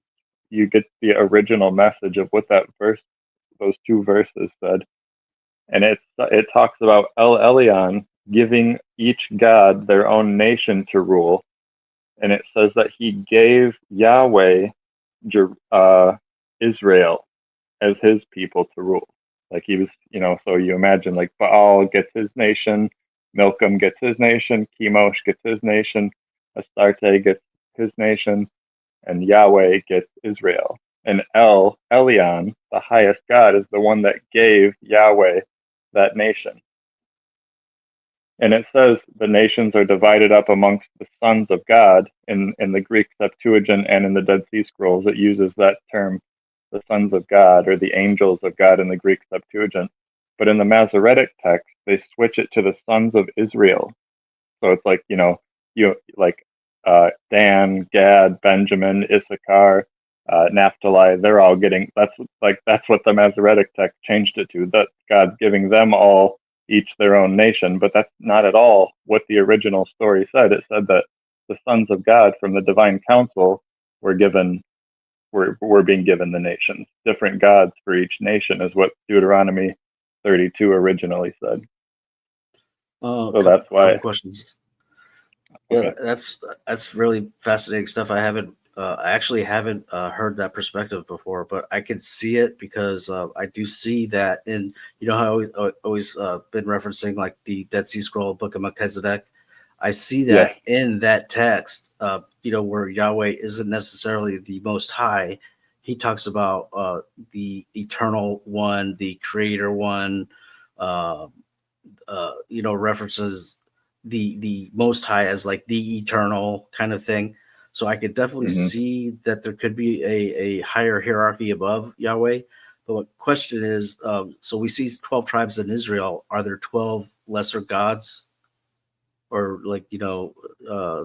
you get the original message of what those two verses said. And it talks about El Elyon giving each god their own nation to rule. And it says that he gave Yahweh Israel as his people to rule. Like he was, so you imagine like Baal gets his nation, Milcom gets his nation, Chemosh gets his nation, Astarte gets his nation, and Yahweh gets Israel. And El Elyon, the highest God, is the one that gave Yahweh that nation. And it says the nations are divided up amongst the sons of God in the Greek Septuagint, and in the Dead Sea Scrolls it uses that term, the sons of God, or the angels of God in the Greek Septuagint. But in the Masoretic text, they switch it to the sons of Israel. So it's like, Dan, Gad, Benjamin, Issachar, Naphtali, they're all getting, that's what the Masoretic text changed it to, that God's giving them all each their own nation. But that's not at all what the original story said. It said that the sons of God from the divine council were being given the nations. Different gods for each nation is what Deuteronomy 32 originally said. So that's why. Questions. Okay. Yeah, that's really fascinating stuff. I actually haven't heard that perspective before, but I can see it because I do see that in, how I always been referencing like the Dead Sea Scroll, Book of Melchizedek. I see that in that text, where Yahweh isn't necessarily the Most High. He talks about the Eternal One, the Creator One, references the Most High as like the eternal kind of thing. So I could definitely see that there could be a higher hierarchy above Yahweh. But my question is, so we see 12 tribes in Israel. Are there 12 lesser gods, or like,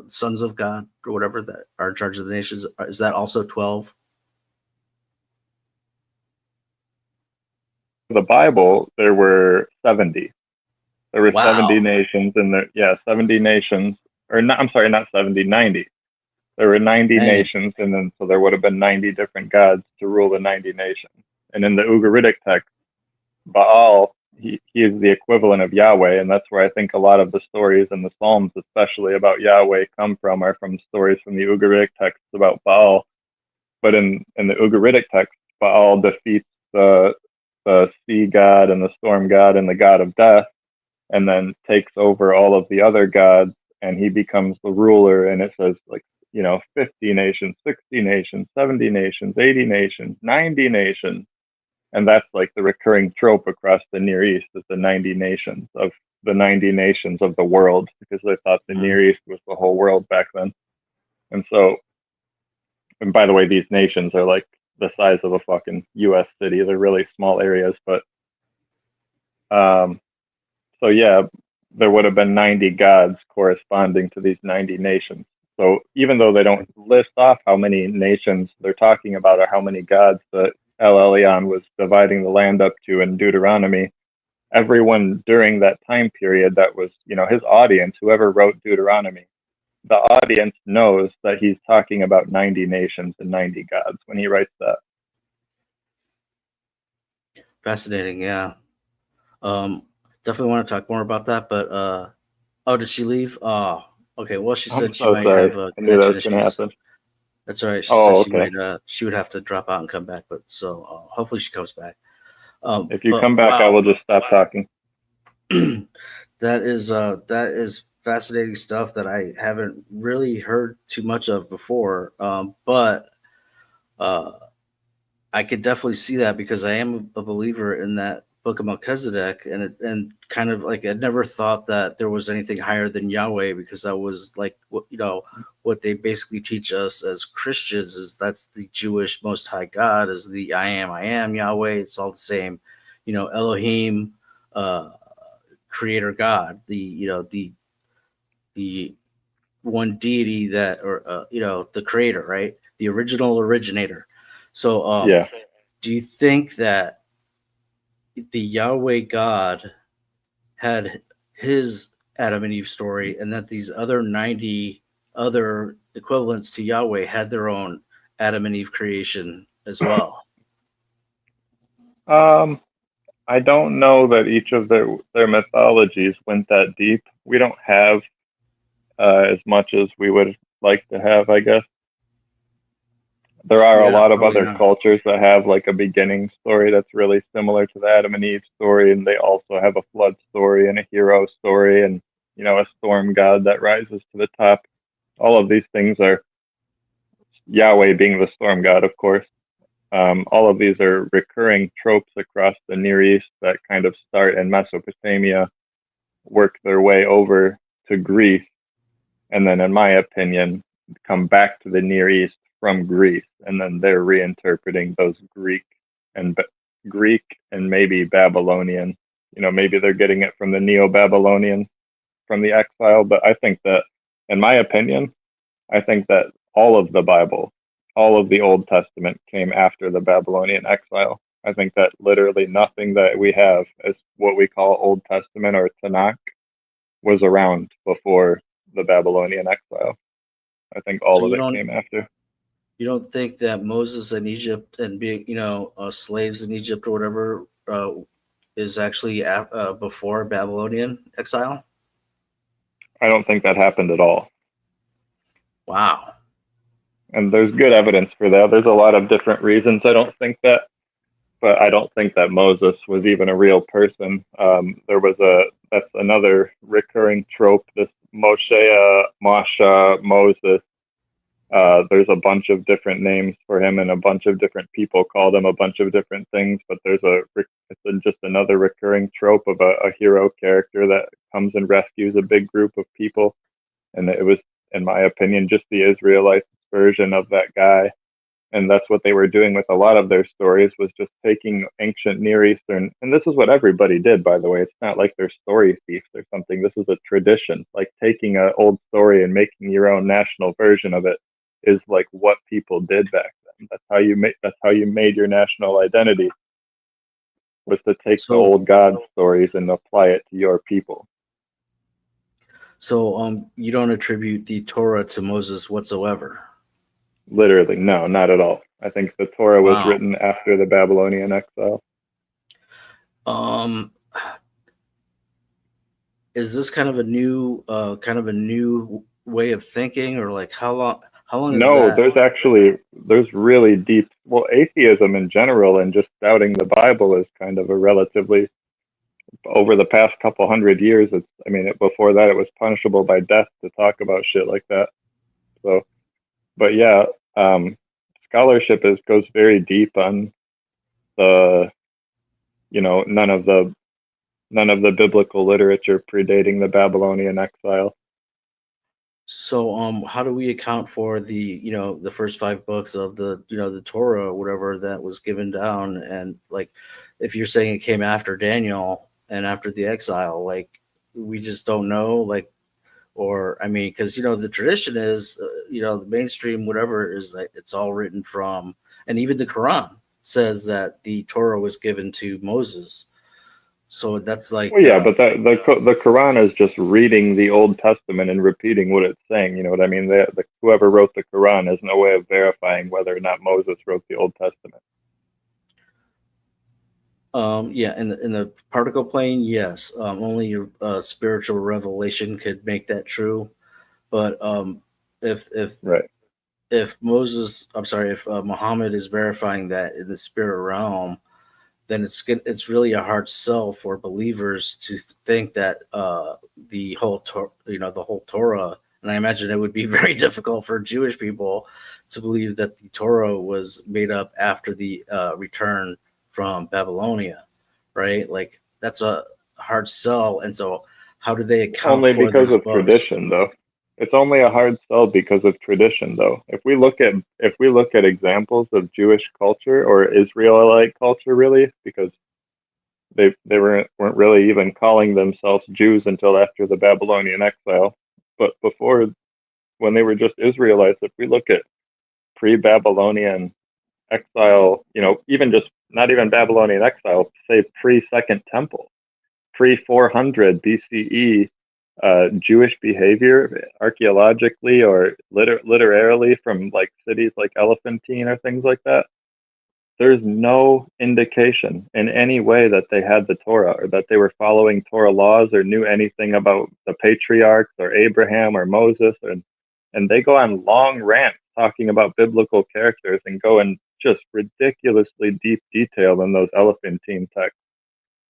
sons of God or whatever that are in charge of the nations? Is that also 12? The Bible, there were 70. There were 70 nations in there. 70 nations, or not, I'm sorry, not 70, 90. There were 90 nations, and then so there would have been 90 different gods to rule the 90 nations. And in the Ugaritic text, Baal, he is the equivalent of Yahweh, and that's where I think a lot of the stories in the Psalms, especially about Yahweh, come from, are from stories from the Ugaritic texts about Baal. But in the Ugaritic text, Baal defeats the the sea god and the storm god and the god of death, and then takes over all of the other gods, and he becomes the ruler. And it says, like, 50 nations, 60 nations, 70 nations, 80 nations, 90 nations. And that's like the recurring trope across the Near East, is the 90 nations of the world, because they thought the Near East was the whole world back then. And so, and by the way, these nations are like the size of a fucking US city. They're really small areas, but so yeah, there would have been 90 gods corresponding to these 90 nations. So even though they don't list off how many nations they're talking about or how many gods that El Elyon was dividing the land up to in Deuteronomy, everyone during that time period that was, his audience, whoever wrote Deuteronomy, the audience knows that he's talking about 90 nations and 90 gods when he writes that. Fascinating, yeah. Definitely want to talk more about that, but oh, did she leave? Oh, okay. Well, she said she might have a I knew that connection was going to issues. happen. That's all right. She said she okay. might she would have to drop out and come back, but so hopefully she comes back. If you come back, I will just stop talking. That is fascinating stuff that I haven't really heard too much of before. But I could definitely see that, because I am a believer in that book of Melchizedek, and kind of like I never thought that there was anything higher than Yahweh, because that was like what they basically teach us as Christians, is that's the Jewish Most High God, is the I am Yahweh. It's all the same, Elohim, Creator God, the one deity that, or the Creator, right? The original originator. So yeah. do you think that the Yahweh God had his Adam and Eve story, and that these other 90 other equivalents to Yahweh had their own Adam and Eve creation as well? I don't know that each of their mythologies went that deep. We don't have as much as we would like to have, I guess. There are a lot of other cultures that have like a beginning story that's really similar to the Adam and Eve story, and they also have a flood story and a hero story, and a storm god that rises to the top. All of these things are Yahweh being the storm god, of course. All of these are recurring tropes across the Near East that kind of start in Mesopotamia, work their way over to Greece, and then, in my opinion, come back to the Near East from Greece, and then they're reinterpreting those Greek and maybe Babylonian. Maybe they're getting it from the Neo-Babylonians from the exile. But I think that, in my opinion, I think that all of the Bible, all of the Old Testament came after the Babylonian exile. I think that literally nothing that we have as what we call Old Testament or Tanakh was around before the Babylonian exile. I think all of it came after. You don't think that Moses in Egypt and being, slaves in Egypt or whatever, is actually before Babylonian exile? I don't think that happened at all. Wow. And there's good evidence for that. There's a lot of different reasons I don't think that, but I don't think that Moses was even a real person. That's another recurring trope, this Moshe, Moses. There's a bunch of different names for him, and a bunch of different people called him a bunch of different things, but it's just another recurring trope of a hero character that comes and rescues a big group of people. And it was, in my opinion, just the Israelites' version of that guy. And that's what they were doing with a lot of their stories, was just taking ancient Near Eastern, and this is what everybody did, by the way. It's not like they're story thieves or something. This is a tradition. Like taking an old story and making your own national version of it is like what people did back then. That's how you made your national identity, was to take the old God stories and apply it to your people. So you don't attribute the Torah to Moses whatsoever? Literally, no, not at all. I think the Torah was written after the Babylonian exile. Is this kind of a new way of thinking, or like how How long is No, that? there's really deep. Well, atheism in general and just doubting the Bible is kind of a relatively, over the past couple hundred years. Before that, it was punishable by death to talk about shit like that. So, but yeah, scholarship goes very deep on the, none of the biblical literature predating the Babylonian exile. So, how do we account for the first 5 books of the Torah or whatever that was given down? And like, if you're saying it came after Daniel and after the exile, like, we just don't know, like, or I mean, because the tradition is, the mainstream whatever is that it's all written from, and even the Quran says that the Torah was given to Moses. So that's Well, like, yeah, but the Quran is just reading the Old Testament and repeating what it's saying. You know what I mean? Whoever wrote the Quran has no way of verifying whether or not Moses wrote the Old Testament. Yeah, in the particle plane, yes. Only your spiritual revelation could make that true. But if Right. if Moses, I'm sorry, if Muhammad is verifying that in the spirit realm, then it's really a hard sell for believers to think that the whole the whole Torah, and I imagine it would be very difficult for Jewish people to believe that the Torah was made up after the return from Babylonia, right? Like, that's a hard sell, and so how do they account Only for because those of books? tradition, though. It's only a hard sell because of tradition, though. If we look at examples of Jewish culture or Israelite culture, really, because they weren't really even calling themselves Jews until after the Babylonian exile. But before, when they were just Israelites, if we look at pre-Babylonian exile, even just not even Babylonian exile, say pre-Second Temple, pre-400 BCE, Jewish behavior archaeologically or literarily from like cities like Elephantine or things like that, there's no indication in any way that they had the Torah or that they were following Torah laws or knew anything about the patriarchs or Abraham or Moses. And they go on long rants talking about biblical characters and go in just ridiculously deep detail in those Elephantine texts.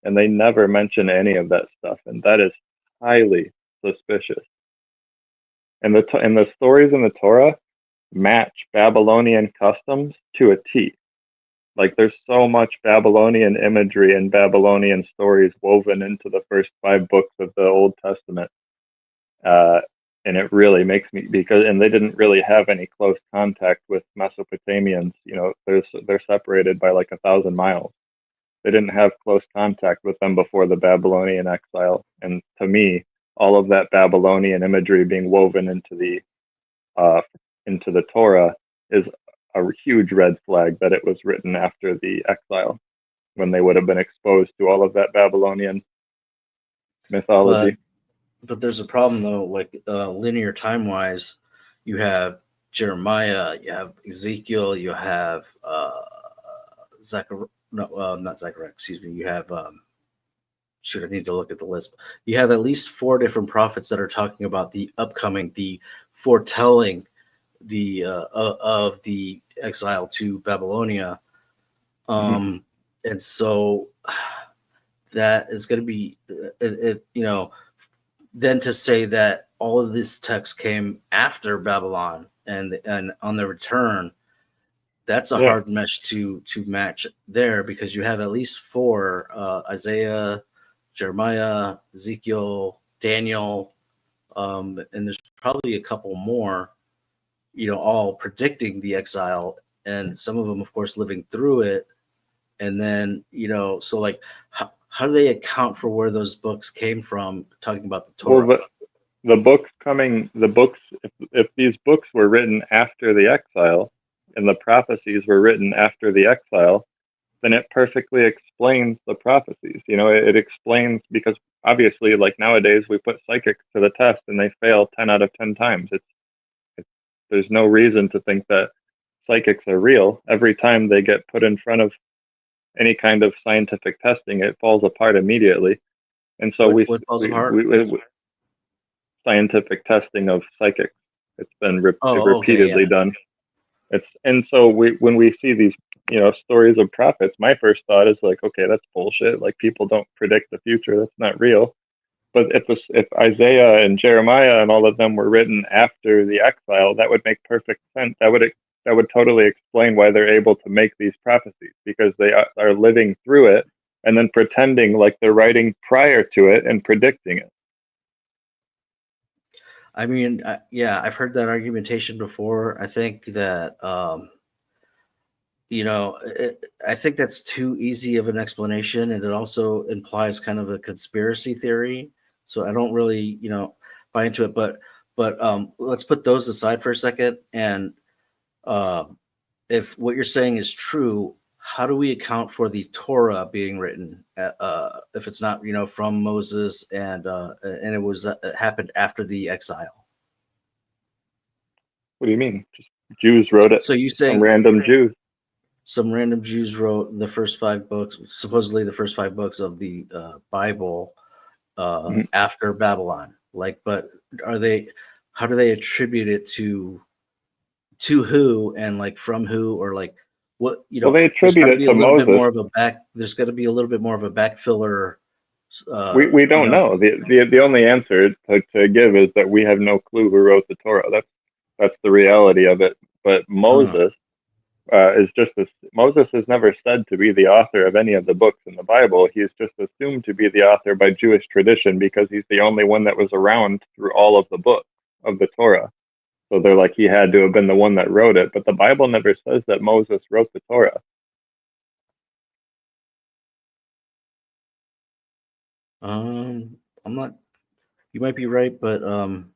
And they never mention any of that stuff. And that is highly suspicious. And the stories in the Torah match Babylonian customs to a T. Like, there's so much Babylonian imagery and Babylonian stories woven into the first 5 books of the Old Testament. And it really makes me, and they didn't really have any close contact with Mesopotamians. They're separated by like 1,000 miles. They didn't have close contact with them before the Babylonian exile. And to me, all of that Babylonian imagery being woven into the Torah is a huge red flag that it was written after the exile, when they would have been exposed to all of that Babylonian mythology. But there's a problem though, like linear time wise, you have Jeremiah, you have Ezekiel, you have Zechariah, no, not Zechariah, excuse me. You have shoot, I need to look at the list. You have at least 4 different prophets that are talking about the upcoming, the foretelling of the exile to Babylonia. And so that is going to be then to say that all of this text came after Babylon and on the return, that's a hard mesh to match there, because you have at least 4 Isaiah, Jeremiah, Ezekiel, Daniel, and there's probably a couple more, all predicting the exile, and some of them, of course, living through it. And then, so like, how do they account for where those books came from, talking about the Torah? Well, if these books were written after the exile and the prophecies were written after the exile, then it perfectly explains the prophecies. It explains, because obviously, like nowadays, we put psychics to the test and they fail 10 out of 10 times. There's no reason to think that psychics are real. Every time they get put in front of any kind of scientific testing, it falls apart immediately. And so what falls apart? scientific testing of psychics. It's been Okay, repeatedly yeah. done. And so when we see these, stories of prophets, my first thought is like, okay, that's bullshit. Like, people don't predict the future. That's not real. But if Isaiah and Jeremiah and all of them were written after the exile, that would make perfect sense. That would totally explain why they're able to make these prophecies, because they are living through it and then pretending like they're writing prior to it and predicting it. I mean, yeah, I've heard that argumentation before. I think that, I think that's too easy of an explanation, and it also implies kind of a conspiracy theory. So I don't really, buy into it. But let's put those aside for a second. And uh, if what you're saying is true, how do we account for the Torah being written? If it's not, from Moses, and it happened after the exile. What do you mean? Just Jews wrote it. So you Some saying random Jews. some random Jews wrote the first 5 books, supposedly the first 5 books of the Bible, Mhm. after Babylon. Like, but are they? How do they attribute it to who, and like from who, or like what? Well, they There's attribute got to it be a to little bit Moses. more of a back. There's got to be a little bit more of a backfiller. We don't know. The only answer to give is that we have no clue who wrote the Torah. That's the reality of it. But Moses is just this. Moses is never said to be the author of any of the books in the Bible. He is just assumed to be the author by Jewish tradition, because he's the only one that was around through all of the books of the Torah. So they're like, he had to have been the one that wrote it. But the Bible never says that Moses wrote the Torah. I'm not. You might be right, but I'm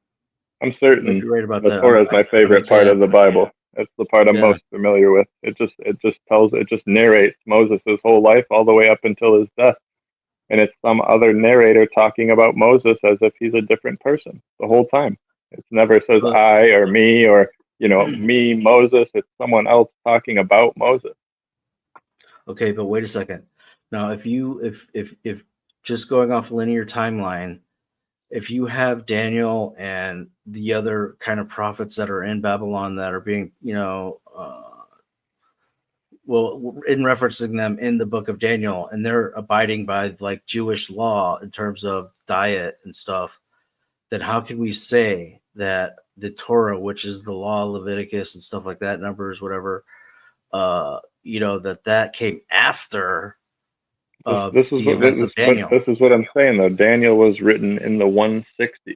you might certain be right about the that. Torah is my I favorite part can't. of the Bible. That's the part I'm Yeah. most familiar with. It just narrates Moses' whole life all the way up until his death. And it's some other narrator talking about Moses as if he's a different person the whole time. It never says But I or me or, me, Moses. It's someone else talking about Moses. okay, but wait a second. Now, if just going off linear timeline, if you have Daniel and the other kind of prophets that are in Babylon that are being, in referencing them in the book of Daniel, and they're abiding by like Jewish law in terms of diet and stuff, then how can we say that the Torah, which is the law, Leviticus and stuff like that, Numbers, whatever, that came after This is the what events of Daniel? this is what I'm saying though. Daniel was written in the 160s.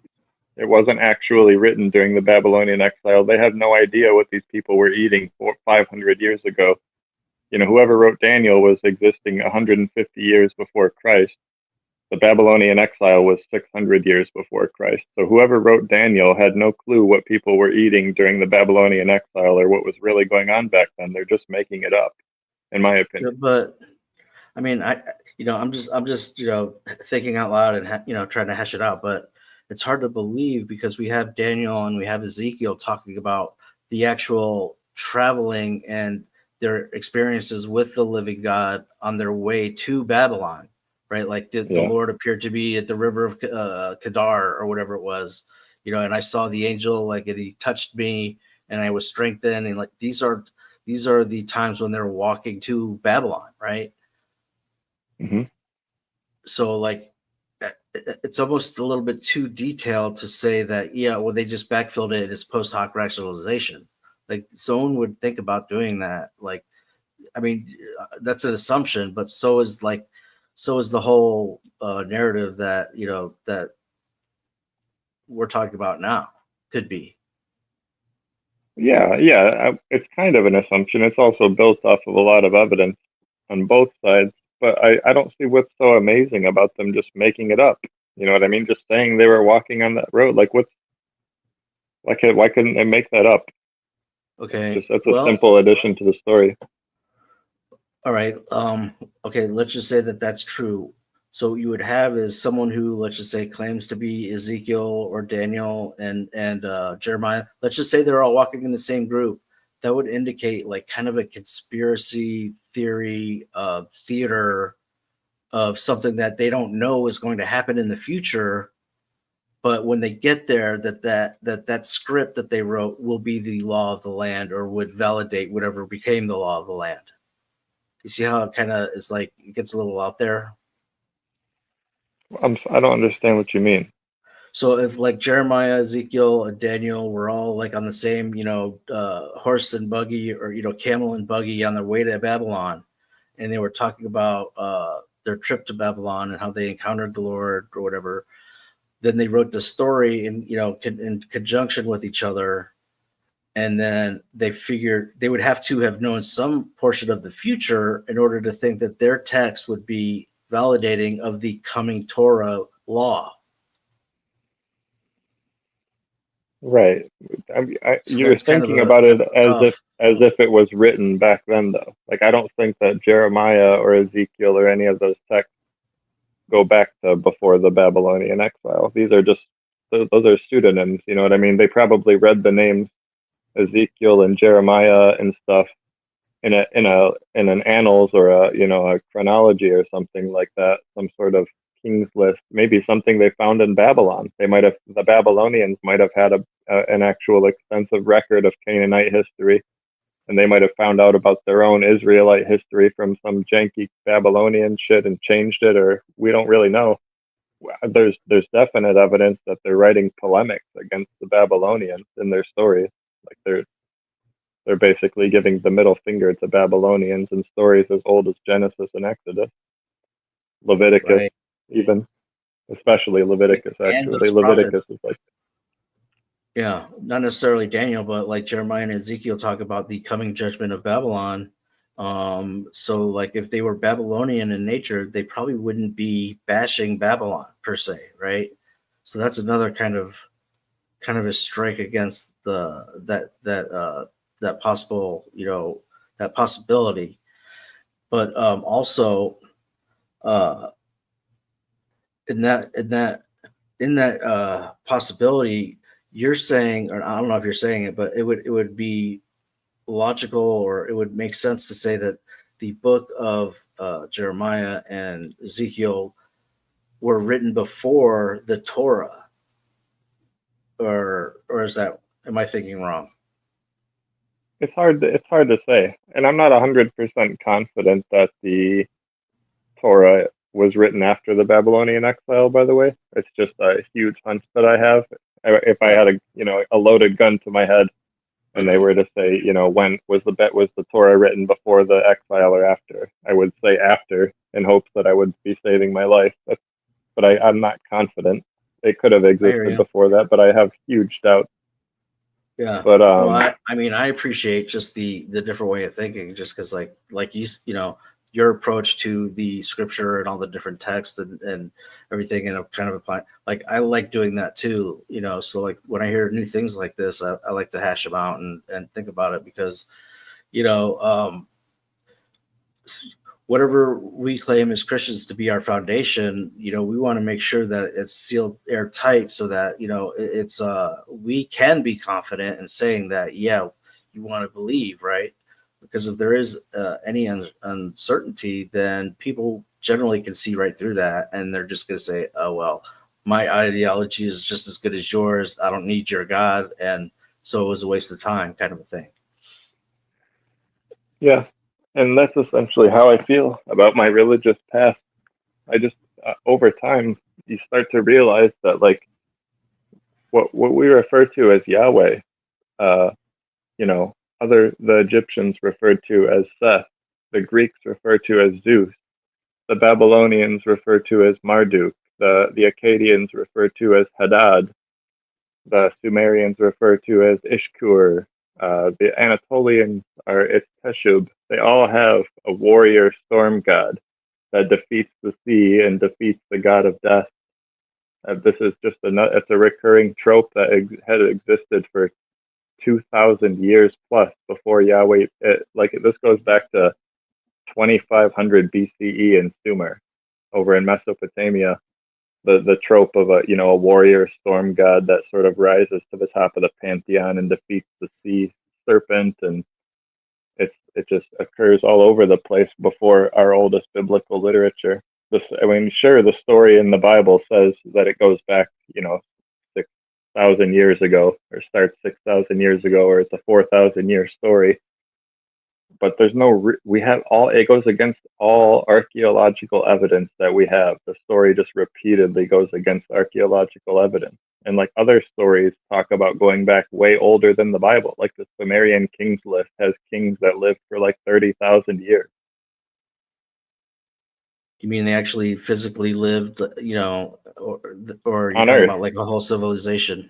It wasn't actually written during the Babylonian exile. They have no idea what these people were eating 500 years ago. Whoever wrote Daniel was existing 150 years before Christ. The Babylonian exile was 600 years before Christ. So whoever wrote Daniel had no clue what people were eating during the Babylonian exile or what was really going on back then. They're just making it up, in my Yeah, opinion. but I mean, I'm just thinking out loud and trying to hash it out, but it's hard to believe because we have Daniel and we have Ezekiel talking about the actual traveling and their experiences with the living God on their way to Babylon, right? Like the Yeah. Lord appeared to be at the river of Kedar or whatever it was, and I saw the angel, like, and he touched me and I was strengthened, and like these are the times when they're walking to Babylon, right? hmm So like it's almost a little bit too detailed to say that, yeah, well, they just backfilled it as post hoc rationalization. Like someone would think about doing that. Like, I mean, that's an assumption, but so is the whole narrative that that we're talking about now could be. Yeah. It's kind of an assumption. It's also built off of a lot of evidence on both sides. But I don't see what's so amazing about them just making it up. You know what I mean? Just saying they were walking on that road. Like, why couldn't they make that up? Okay, That's a well, simple addition to the story. all right. Okay, let's just say that that's true. So what you would have is someone who, let's just say, claims to be Ezekiel or Daniel and Jeremiah. Let's just say they're all walking in the same group. That would indicate like kind of a conspiracy theory theater of something that they don't know is going to happen in the future, but when they get there, that script that they wrote will be the law of the land, or would validate whatever became the law of the land. You see how it kind of is like it gets a little out there? I don't understand what you mean. So if like Jeremiah, Ezekiel, and Daniel were all like on the same, horse and buggy, or camel and buggy on their way to Babylon, and they were talking about their trip to Babylon and how they encountered the Lord or whatever, then they wrote the story in conjunction with each other, and then they figured they would have to have known some portion of the future in order to think that their text would be validating of the coming Torah law. Right. So You were thinking about it as if it was written back then, though. Like, I don't think that Jeremiah or Ezekiel or any of those texts go back to before the Babylonian exile. These are just those are pseudonyms. You know what I mean? They probably read the names Ezekiel and Jeremiah and stuff in an annals or a chronology or something like that, some sort of king's list, maybe something they found in Babylon. The Babylonians might have had an actual extensive record of Canaanite history, and they might have found out about their own Israelite history from some janky Babylonian shit and changed it, or we don't really know. There's definite evidence that they're writing polemics against the Babylonians in their stories. Like they're basically giving the middle finger to Babylonians in stories as old as Genesis and Exodus, Leviticus, right. Even, especially Leviticus. Actually, Leviticus is like, yeah, not necessarily Daniel, but like Jeremiah and Ezekiel talk about the coming judgment of Babylon. So like if they were Babylonian in nature, they probably wouldn't be bashing Babylon per se, right? So that's another kind of a strike against that possible, that possibility. But also in that possibility, you're saying, or I don't know if you're saying it, but it would be logical, or it would make sense to say that the book of Jeremiah and Ezekiel were written before the Torah, or am I thinking wrong? It's hard to say, and I'm not 100% confident that the Torah was written after the Babylonian exile. By the way, it's just a huge hunch that I have. If I had a loaded gun to my head, and they were to say, when was the Torah written, before the exile or after, I would say after, in hopes that I would be saving my life. But I'm not confident. It could have existed before that, but I have huge doubts. Yeah, but well, I appreciate just the different way of thinking, just because like your approach to the scripture and all the different texts and everything, and kind of apply, like I like doing that too, so like when I hear new things like this, I like to hash them out and think about it, because whatever we claim as Christians to be our foundation, we want to make sure that it's sealed airtight, so that it's we can be confident in saying that, yeah, you want to believe, right? Because if there is any uncertainty, then people generally can see right through that, and they're just going to say, oh, well, my ideology is just as good as yours, I don't need your God, and so it was a waste of time, kind of a thing. Yeah, and that's essentially how I feel about my religious past. I just over time, you start to realize that, like, what we refer to as Yahweh, the Egyptians referred to as Seth, the Greeks refer to as Zeus, the Babylonians refer to as Marduk, the Akkadians refer to as Hadad, the Sumerians refer to as Ishkur, the Anatolians are Teshub. They all have a warrior storm god that defeats the sea and defeats the god of death. This is just it's a recurring trope that had existed for 2,000 years plus before Yahweh. This goes back to 2500 BCE in Sumer, over in Mesopotamia. The trope of a warrior storm god that sort of rises to the top of the pantheon and defeats the sea serpent, and it just occurs all over the place before our oldest biblical literature. Sure, the story in the Bible says that it goes back, 6,000 years ago, or starts 6,000 years ago, or it's a 4,000-year story. But there's no, we have all, it goes against all archaeological evidence that we have. The story just repeatedly goes against archaeological evidence. And like other stories talk about going back way older than the Bible. Like the Sumerian kings list has kings that lived for like 30,000 years. You mean they actually physically lived, or you're On talking Earth. about like a whole civilization?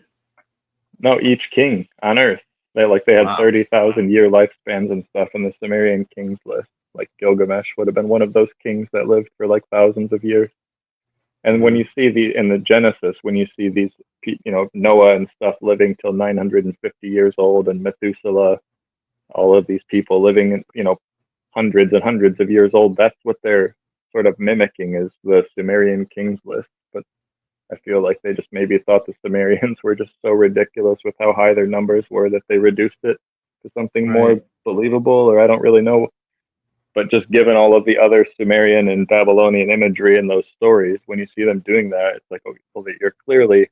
No, each king on Earth. They had Wow. 30,000 year lifespans and stuff in the Sumerian kings list. Like Gilgamesh would have been one of those kings that lived for like thousands of years. And when you see in the Genesis, when you see these, Noah and stuff living till 950 years old, and Methuselah, all of these people living, hundreds and hundreds of years old, that's what they're sort of mimicking, is the Sumerian kings list. But I feel like they just maybe thought the Sumerians were just so ridiculous with how high their numbers were that they reduced it to something more believable, or I don't really know. But just given all of the other Sumerian and Babylonian imagery in those stories, when you see them doing that, it's like, okay, well, you're clearly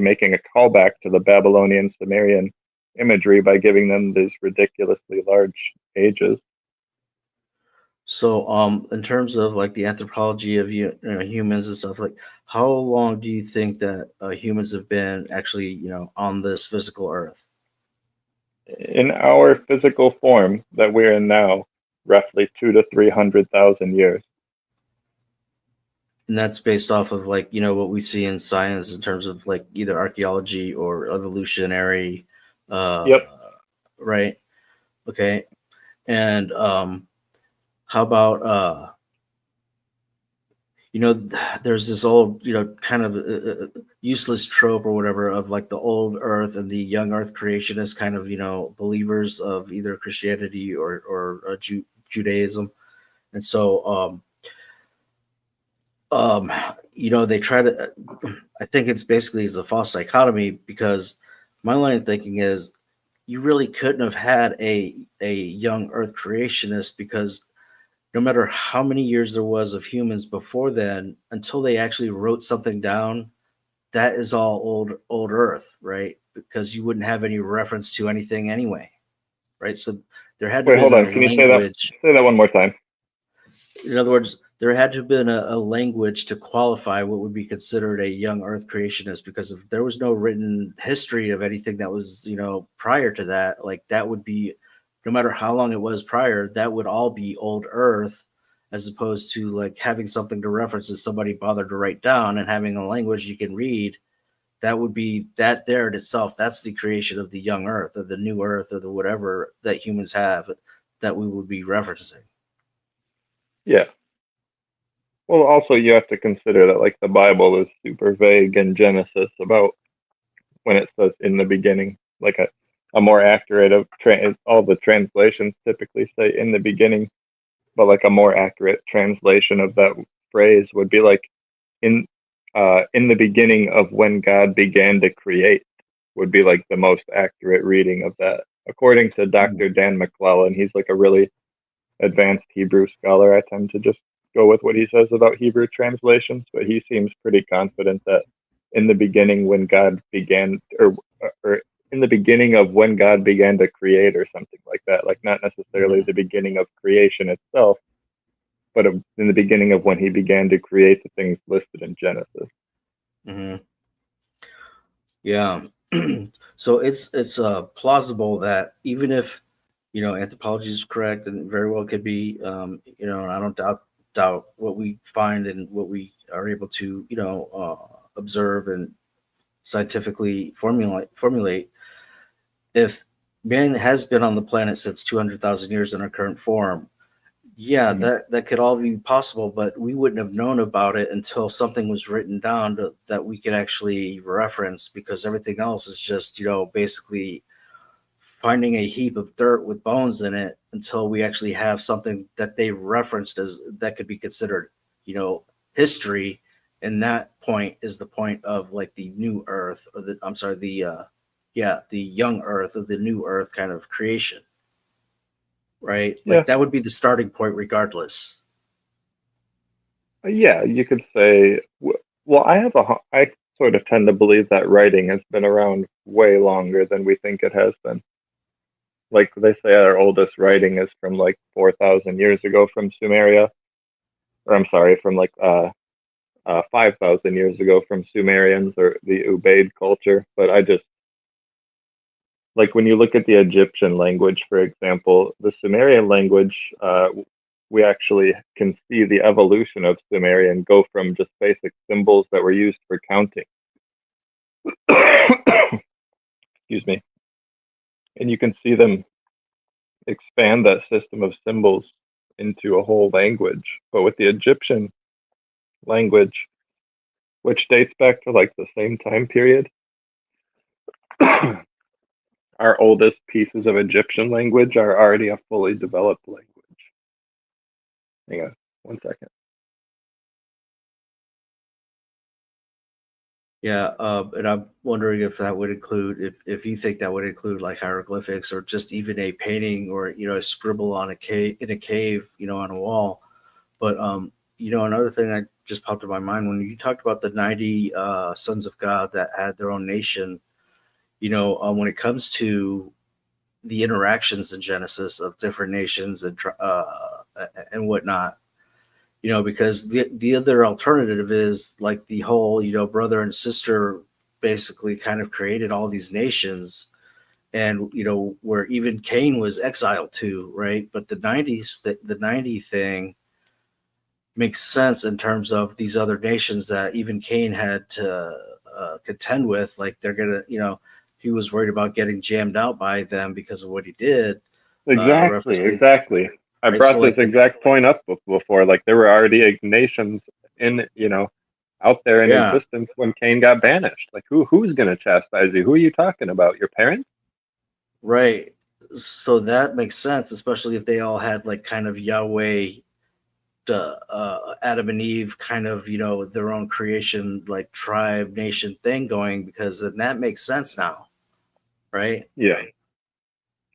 making a callback to the Babylonian Sumerian imagery by giving them these ridiculously large ages. So, in terms of like the anthropology of humans and stuff, like how long do you think that humans have been actually, on this physical Earth? In our physical form that we're in now, roughly 200,000 to 300,000 years. And that's based off of like, what we see in science in terms of like either archaeology or evolutionary. Yep. Right. Okay. And how about there's this old, kind of useless trope or whatever of like the old Earth and the young Earth creationists kind of, believers of either Christianity or Judaism. And so, they try to, I think it's a false dichotomy, because my line of thinking is you really couldn't have had a young Earth creationist, because no matter how many years there was of humans before then, until they actually wrote something down, that is all old Earth, right? Because you wouldn't have any reference to anything anyway, right? So there had to be hold on. a Can you language. say that one more time? In other words, there had to have been a language to qualify what would be considered a young Earth creationist, because if there was no written history of anything that was, prior to that, like that would be, no matter how long it was prior, that would all be old Earth, as opposed to like having something to reference that somebody bothered to write down and having a language you can read. That would be that there in itself. That's the creation of the young Earth or the new Earth or the whatever that humans have that we would be referencing. Yeah. Well, also you have to consider that like the Bible is super vague in Genesis about when it says in the beginning. Like a more accurate of all the translations typically say in the beginning, but like a more accurate translation of that phrase would be like in the beginning of when God began to create, would be like the most accurate reading of that, according to Dr. Dan McClellan. He's like a really advanced Hebrew scholar. I tend to just go with what he says about Hebrew translations, but he seems pretty confident that in the beginning when God began, or in the beginning of when God began to create, or something like that, like not necessarily the beginning of creation itself, but in the beginning of when he began to create the things listed in Genesis. Mm-hmm. Yeah. So it's plausible that even if anthropology is correct, and very well could be, and I don't doubt what we find and what we are able to observe and scientifically formulate. If man has been on the planet since 200,000 years in our current form, yeah, that could all be possible, but we wouldn't have known about it until something was written down that we could actually reference, because everything else is just, basically finding a heap of dirt with bones in it until we actually have something that they referenced as that could be considered, history. And that point is the point of like the new Earth, or the young Earth, or the new Earth kind of creation. Right? Yeah. Like that would be the starting point regardless. Yeah, you could say, well, sort of tend to believe that writing has been around way longer than we think it has been. Like they say our oldest writing is from like 4,000 years ago from Sumeria, or I'm sorry, from like 5,000 years ago from Sumerians or the Ubaid culture. But I just, like when you look at the Egyptian language, for example, the Sumerian language, we actually can see the evolution of Sumerian go from just basic symbols that were used for counting. Excuse me. And you can see them expand that system of symbols into a whole language. But with the Egyptian language, which dates back to like the same time period, our oldest pieces of Egyptian language are already a fully developed language. Hang on 1 second. Yeah, and I'm wondering if that would include, if you think that would include like hieroglyphics or just even a painting or a scribble on a cave in a cave, on a wall. But another thing that just popped in my mind when you talked about the 90 sons of God that had their own nation, when it comes to the interactions in Genesis of different nations and whatnot. Because the other alternative is like the whole, brother and sister basically kind of created all these nations, and where even Cain was exiled too, right? But the 90 thing makes sense in terms of these other nations that even Cain had to contend with. Like they're gonna, he was worried about getting jammed out by them because of what he did. Exactly. I Right, brought so this like exact point up before. Like there were already nations in, out there in yeah, existence when Cain got banished. Like who's gonna chastise you? Who are you talking about? Your parents? right. So that makes sense, especially if they all had like kind of Yahweh, Adam and Eve, kind of their own creation, like tribe nation thing going, because then that makes sense now, right? Yeah.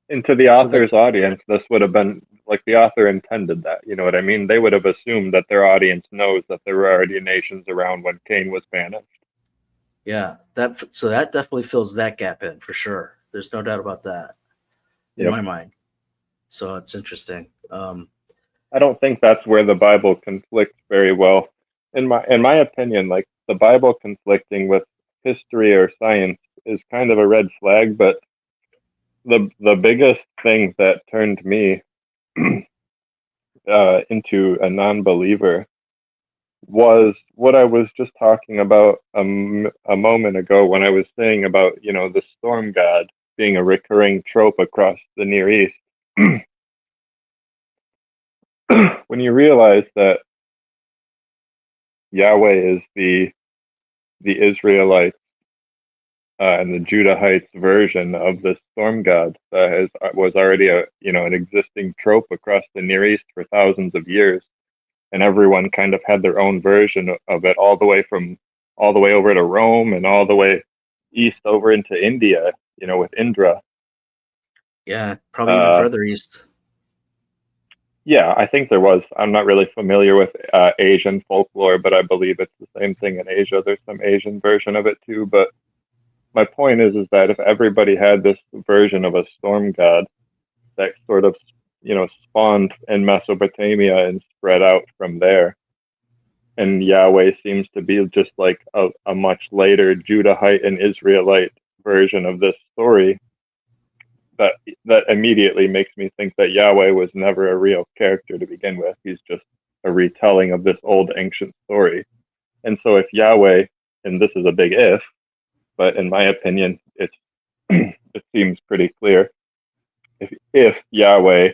And to the So that author's audience, this would have been like the author intended that. You know what I mean? They would have assumed that their audience knows that there were already nations around when Cain was banished. yeah, that definitely fills that gap in for sure. There's no doubt about that in Yep. my mind. So it's interesting. I don't think that's where the Bible conflicts very well. In my opinion, like the Bible conflicting with history or science is kind of a red flag, but the biggest thing that turned me into a non-believer was what I was just talking about a moment ago when I was saying about the storm god being a recurring trope across the Near East. When you realize that Yahweh is the Israelites and the Judahites version of the storm god that was already an existing trope across the Near East for thousands of years, and everyone kind of had their own version of it, all the way over to Rome and all the way east over into India, with Indra. Yeah, probably even further east. Yeah, I think there was. I'm not really familiar with Asian folklore, but I believe it's the same thing in Asia. There's some Asian version of it too. But my point is that if everybody had this version of a storm god that sort of, spawned in Mesopotamia and spread out from there, and Yahweh seems to be just like a much later Judahite and Israelite version of this story, that immediately makes me think that Yahweh was never a real character to begin with. He's just a retelling of this old ancient story. And so if Yahweh, and this is a big if, but in my opinion, it seems pretty clear. If Yahweh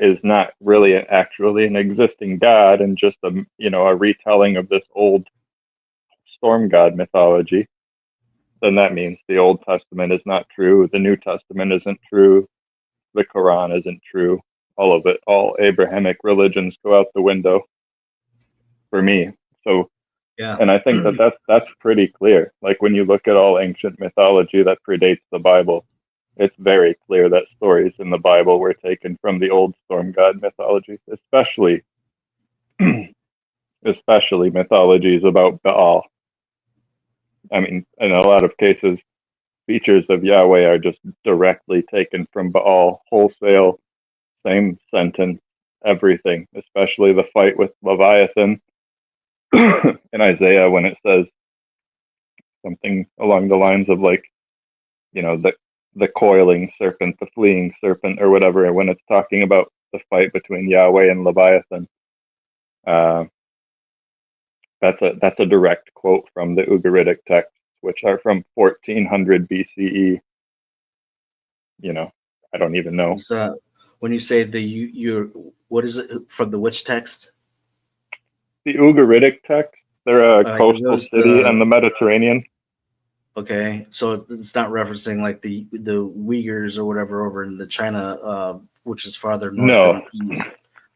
is not really actually an existing god and just a retelling of this old storm god mythology, then that means the Old Testament is not true, the New Testament isn't true, the Quran isn't true. All of it, all Abrahamic religions go out the window for me. So, Yeah, and I think that that's pretty clear. Like when you look at all ancient mythology that predates the Bible, it's very clear that stories in the Bible were taken from the old storm god mythology, especially mythologies about Baal. I mean, in a lot of cases, features of Yahweh are just directly taken from Baal, wholesale, same sentence, everything, especially the fight with Leviathan in Isaiah when it says something along the lines of like, you know, the coiling serpent, the fleeing serpent, or whatever, when it's talking about the fight between Yahweh and Leviathan. That's a direct quote from the Ugaritic texts, which are from 1400 BCE. You know, I don't even know. So when you say you're what is it from the which text? The Ugaritic text. They're a coastal city in the Mediterranean. Okay, so it's not referencing like the Uyghurs or whatever over in the China, which is farther north and east.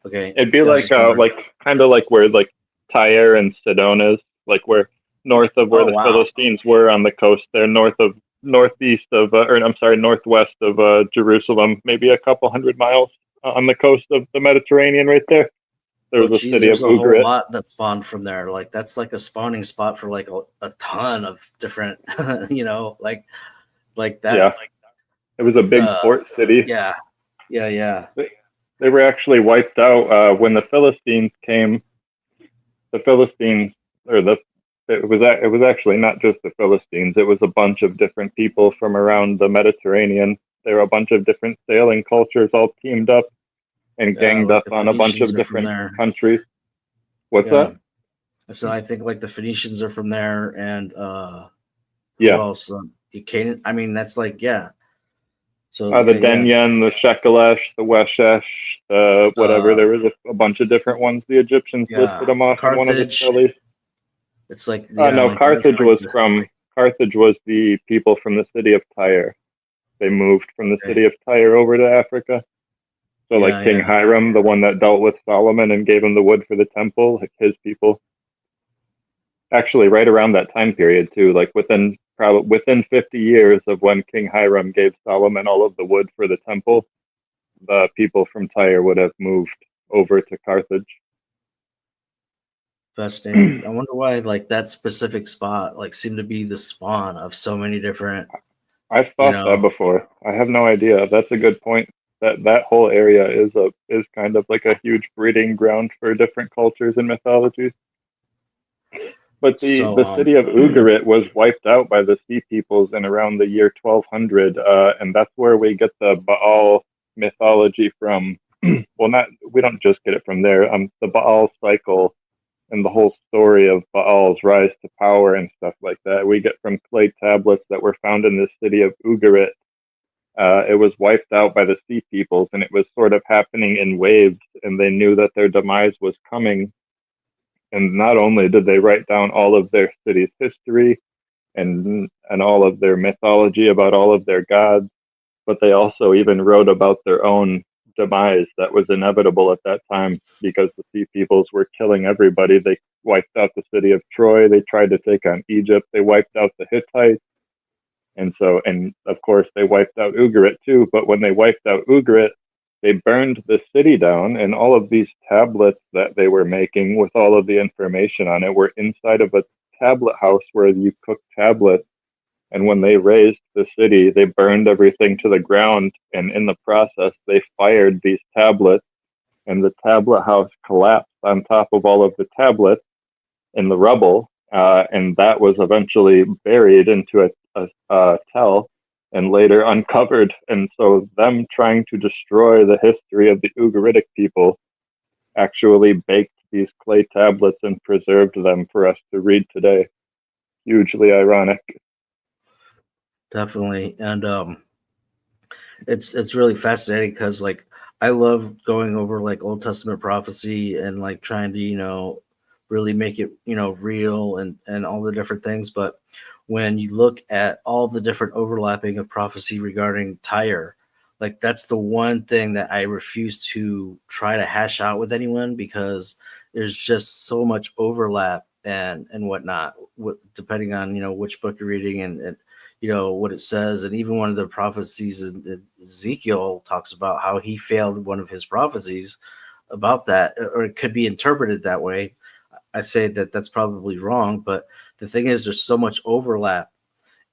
Okay, it'd be like kind of like where like Tyre and Sidon is, like where north of where the Philistines were on the coast there, northwest of Jerusalem, maybe a couple hundred miles on the coast of the Mediterranean, right there. There's a city of Ugarit. There's a whole lot that spawned from there. Like that's like a spawning spot for like a ton of different, you know, like that. Yeah, it was a big port city. Yeah. They were actually wiped out when the Philistines came. The Philistines, it was actually not just the Philistines. It was a bunch of different people from around the Mediterranean. There were a bunch of different sailing cultures all teamed up and ganged up on a bunch of different countries. What's that? So I think like the Phoenicians are from there, and who else? Canaan. I mean, that's like So the Denyen, the Shekelesh, the Weshesh, whatever. There was a bunch of different ones. The Egyptians listed them off in one of the studies. It's like Carthage was the people from the city of Tyre. They moved from the city of Tyre over to Africa. So King Hiram, the one that dealt with Solomon and gave him the wood for the temple, like his people. Actually, right around that time period too, like within 50 years of when King Hiram gave Solomon all of the wood for the temple, the people from Tyre would have moved over to Carthage. Fascinating. I wonder why like that specific spot like seemed to be the spawn of so many different. I've thought that before. I have no idea. That's a good point. That whole area is kind of like a huge breeding ground for different cultures and mythologies. But the city of Ugarit was wiped out by the Sea Peoples in around the year 1200, and that's where we get the Baal mythology from. Well, we don't just get it from there. The Baal cycle and the whole story of Baal's rise to power and stuff like that, we get from clay tablets that were found in the city of Ugarit. It was wiped out by the Sea Peoples, and it was sort of happening in waves, and they knew that their demise was coming. And not only did they write down all of their city's history and all of their mythology about all of their gods, but they also even wrote about their own demise that was inevitable at that time because the Sea Peoples were killing everybody. They wiped out the city of Troy. They tried to take on Egypt. They wiped out the Hittites. And of course, they wiped out Ugarit too. But when they wiped out Ugarit, they burned the city down, and all of these tablets that they were making with all of the information on it were inside of a tablet house where you cook tablets. And when they razed the city, they burned everything to the ground, and in the process, they fired these tablets, and the tablet house collapsed on top of all of the tablets in the rubble, and that was eventually buried into a tell and later uncovered. And so them trying to destroy the history of the Ugaritic people actually baked these clay tablets and preserved them for us to read today. Hugely ironic. Definitely. And it's really fascinating because like I love going over like Old Testament prophecy and like trying to really make it real and all the different things. But when you look at all the different overlapping of prophecy regarding Tyre, like that's the one thing that I refuse to try to hash out with anyone because there's just so much overlap and whatnot, depending on which book you're reading and what it says. And even one of the prophecies in Ezekiel talks about how he failed one of his prophecies about that, or it could be interpreted that way. I say that that's probably wrong, but the thing is, there's so much overlap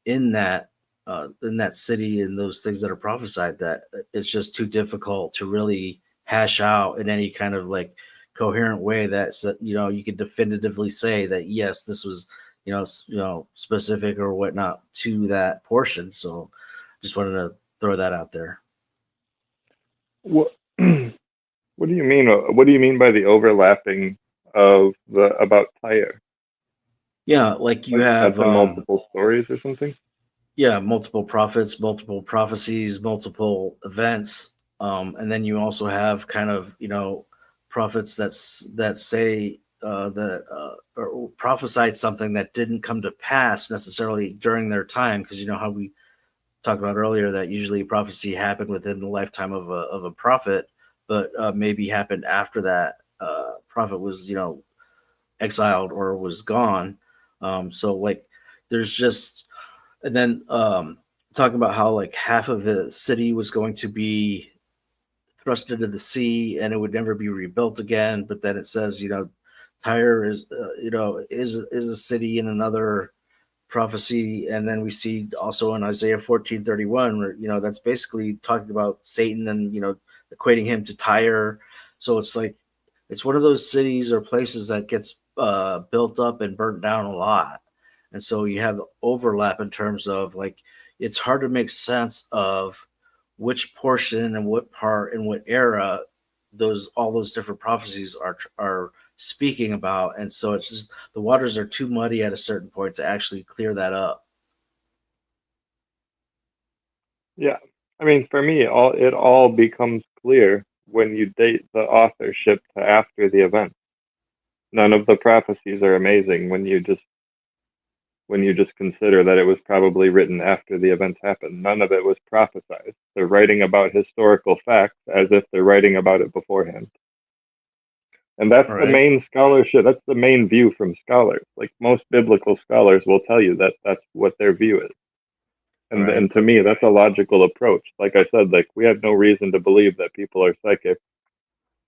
in that city and those things that are prophesied that it's just too difficult to really hash out in any kind of like coherent way that's you could definitively say that yes, this was specific or whatnot to that portion. So just wanted to throw that out there. What What do you mean? What do you mean by the overlapping of the about Tyre? Yeah, like you have multiple stories or something. Yeah, multiple prophets, multiple prophecies, multiple events, and then you also have kind of prophets that say that or prophesied something that didn't come to pass necessarily during their time, because you know how we talked about earlier that usually prophecy happened within the lifetime of a prophet, but maybe happened after that prophet was exiled or was gone. So like there's just and then talking about how like half of the city was going to be thrust into the sea and it would never be rebuilt again. But then it says, Tyre is a city in another prophecy, and then we see also in Isaiah 14:31 where that's basically talking about Satan and equating him to Tyre. So it's like it's one of those cities or places that gets built up and burnt down a lot, and so you have overlap in terms of like it's hard to make sense of which portion and what part and what era all those different prophecies are speaking about. And so it's just the waters are too muddy at a certain point to actually clear that up. Yeah, I mean, for me, it all becomes clear when you date the authorship to after the event. None of the prophecies are amazing when you just consider that it was probably written after the events happened. None of it was prophesied. They're writing about historical facts as if they're writing about it beforehand. And that's the main scholarship. That's the main view from scholars. Like most biblical scholars will tell you that that's what their view is. And to me, that's a logical approach. Like I said, like we have no reason to believe that people are psychic.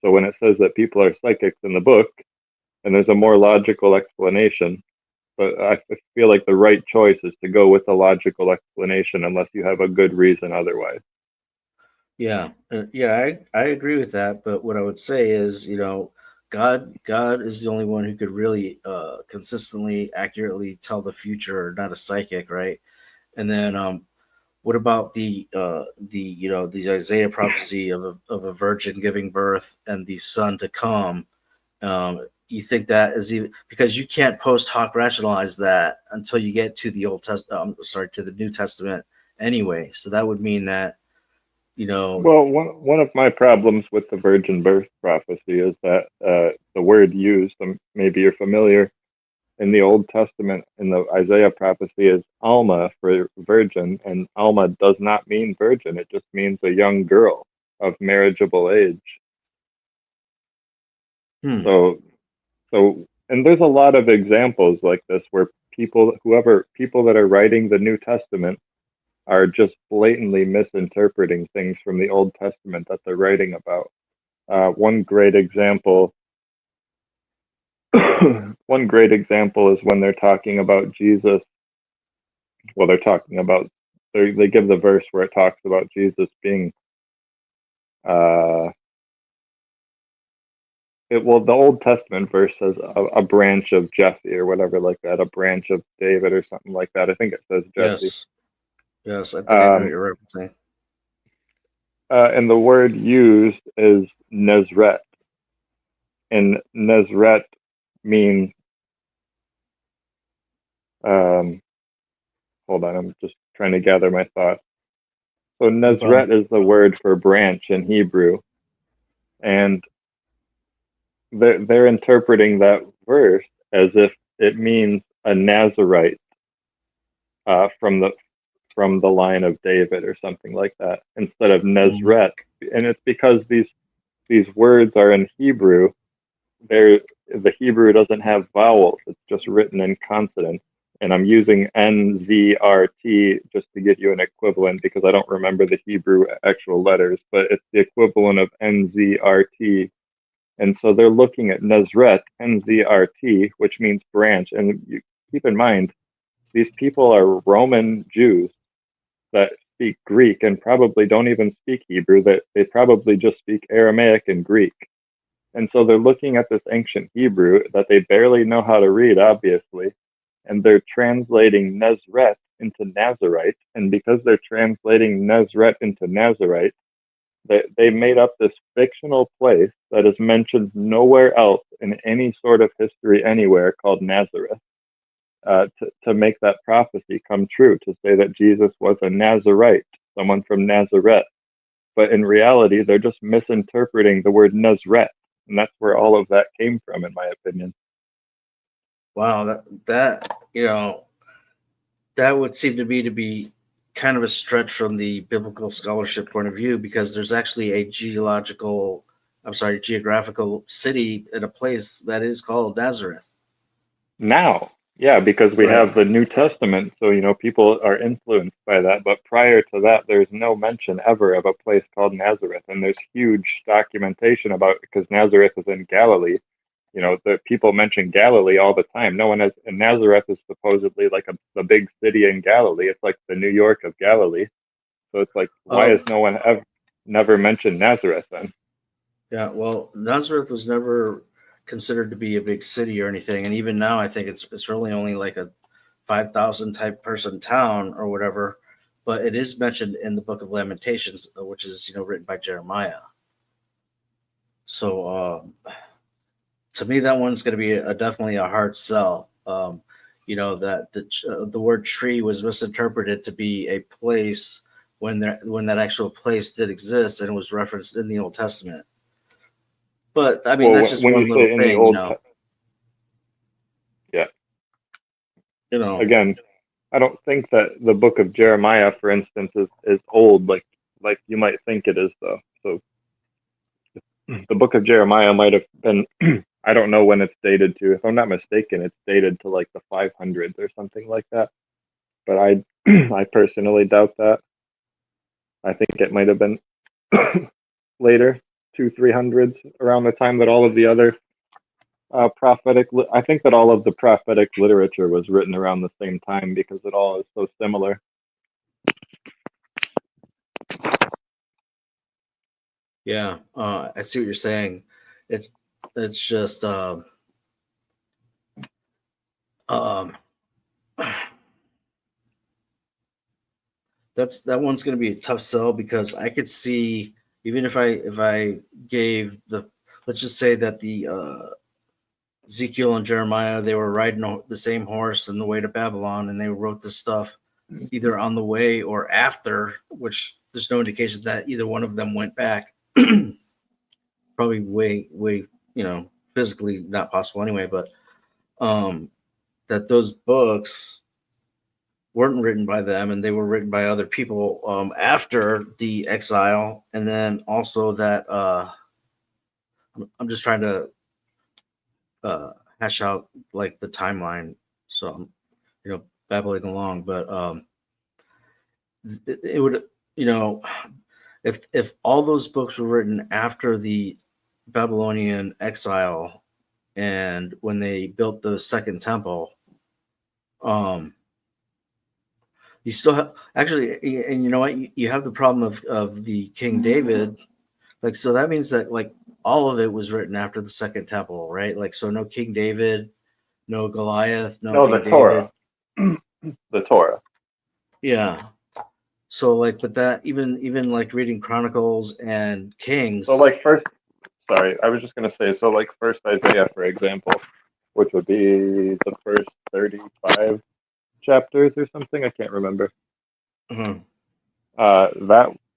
So when it says that people are psychics in the book, and there's a more logical explanation, but I feel like the right choice is to go with the logical explanation unless you have a good reason otherwise. Yeah, I agree with that. But what I would say is, God is the only one who could really consistently, accurately tell the future, not a psychic, right? And then what about the Isaiah prophecy of a virgin giving birth and the son to come? You think that is even because you can't post hoc rationalize that until you get to the to the New Testament anyway. So that would mean that Well, one of my problems with the virgin birth prophecy is that the word used, maybe you're familiar, in the Old Testament, in the Isaiah prophecy, is Alma for virgin, and Alma does not mean virgin. It just means a young girl of marriageable age. So, and there's a lot of examples like this where people that are writing the New Testament are just blatantly misinterpreting things from the Old Testament that they're writing about. One great example is when they're talking about Jesus. Well, they give the verse where it talks about Jesus being the Old Testament verse says a branch of Jesse or whatever like that, a branch of David or something like that. I think it says Jesse. Yes, I think I know what you're referencing. And the word used is Nezret. And Nezret means, hold on, I'm just trying to gather my thoughts. So Nezret is the word for branch in Hebrew. And they're interpreting that verse as if it means a Nazarite from the line of David or something like that, instead of Nezret. And it's because these words are in Hebrew. The Hebrew doesn't have vowels. It's just written in consonants. And I'm using NZRT just to get you an equivalent because I don't remember the Hebrew actual letters, but it's the equivalent of NZRT. And so they're looking at Nezret, NZRT, which means branch. And keep in mind, these people are Roman Jews that speak Greek and probably don't even speak Hebrew, that they probably just speak Aramaic and Greek. And so they're looking at this ancient Hebrew that they barely know how to read, obviously, and they're translating Nazareth into Nazarite. And because they're translating Nazareth into Nazarite, they made up this fictional place that is mentioned nowhere else in any sort of history anywhere called Nazareth, to make that prophecy come true, to say that Jesus was a Nazarite, someone from Nazareth. But in reality, they're just misinterpreting the word Nazareth, and that's where all of that came from, in my opinion. Wow, that that would seem to me to be kind of a stretch from the biblical scholarship point of view, because there's actually a geographical city in a place that is called Nazareth. Now, yeah, because we Right. have the New Testament, so people are influenced by that. But prior to that, there's no mention ever of a place called Nazareth, and there's huge documentation about it because Nazareth is in Galilee. The people mention Galilee all the time. No one has, and Nazareth is supposedly like the big city in Galilee. It's like the New York of Galilee. So it's like, why has no one never mentioned Nazareth then? Yeah, well, Nazareth was never considered to be a big city or anything, and even now, I think it's really only like a 5,000 type person town or whatever. But it is mentioned in the Book of Lamentations, which is written by Jeremiah. So to me, that one's going to be definitely a hard sell. That the word tree was misinterpreted to be a place when that actual place did exist and it was referenced in the Old Testament. But I mean, that's just one little thing, Yeah. Again, I don't think that the book of Jeremiah, for instance, is old like you might think it is, though. So the book of Jeremiah might have been, I don't know when it's dated to. If I'm not mistaken, it's dated to like the 500s or something like that. But I personally doubt that. I think it might have been later, 200-300s, around the time that all of the other prophetic. I think that all of the prophetic literature was written around the same time because it all is so similar. Yeah, I see what you're saying. It's just that one's going to be a tough sell, because I could see, even if I gave let's just say that the Ezekiel and Jeremiah, they were riding the same horse on the way to Babylon, and they wrote this stuff either on the way or after, which there's no indication that either one of them went back. Probably way physically not possible anyway, but that those books weren't written by them, and they were written by other people after the exile. And then also that I'm just trying to hash out like the timeline, so I'm babbling along. But it would, if all those books were written after the Babylonian exile and when they built the second temple, you still have, actually, and you know what, you have the problem of the King David, like, so that means that like all of it was written after the second temple, right? Like, so no King David, no Goliath, no King the Torah. David. The Torah. Yeah. So like, but that even like reading Chronicles and Kings. So like I was just gonna say, so like First Isaiah, for example, which would be the first 35 chapters or something. I can't remember. Mm-hmm.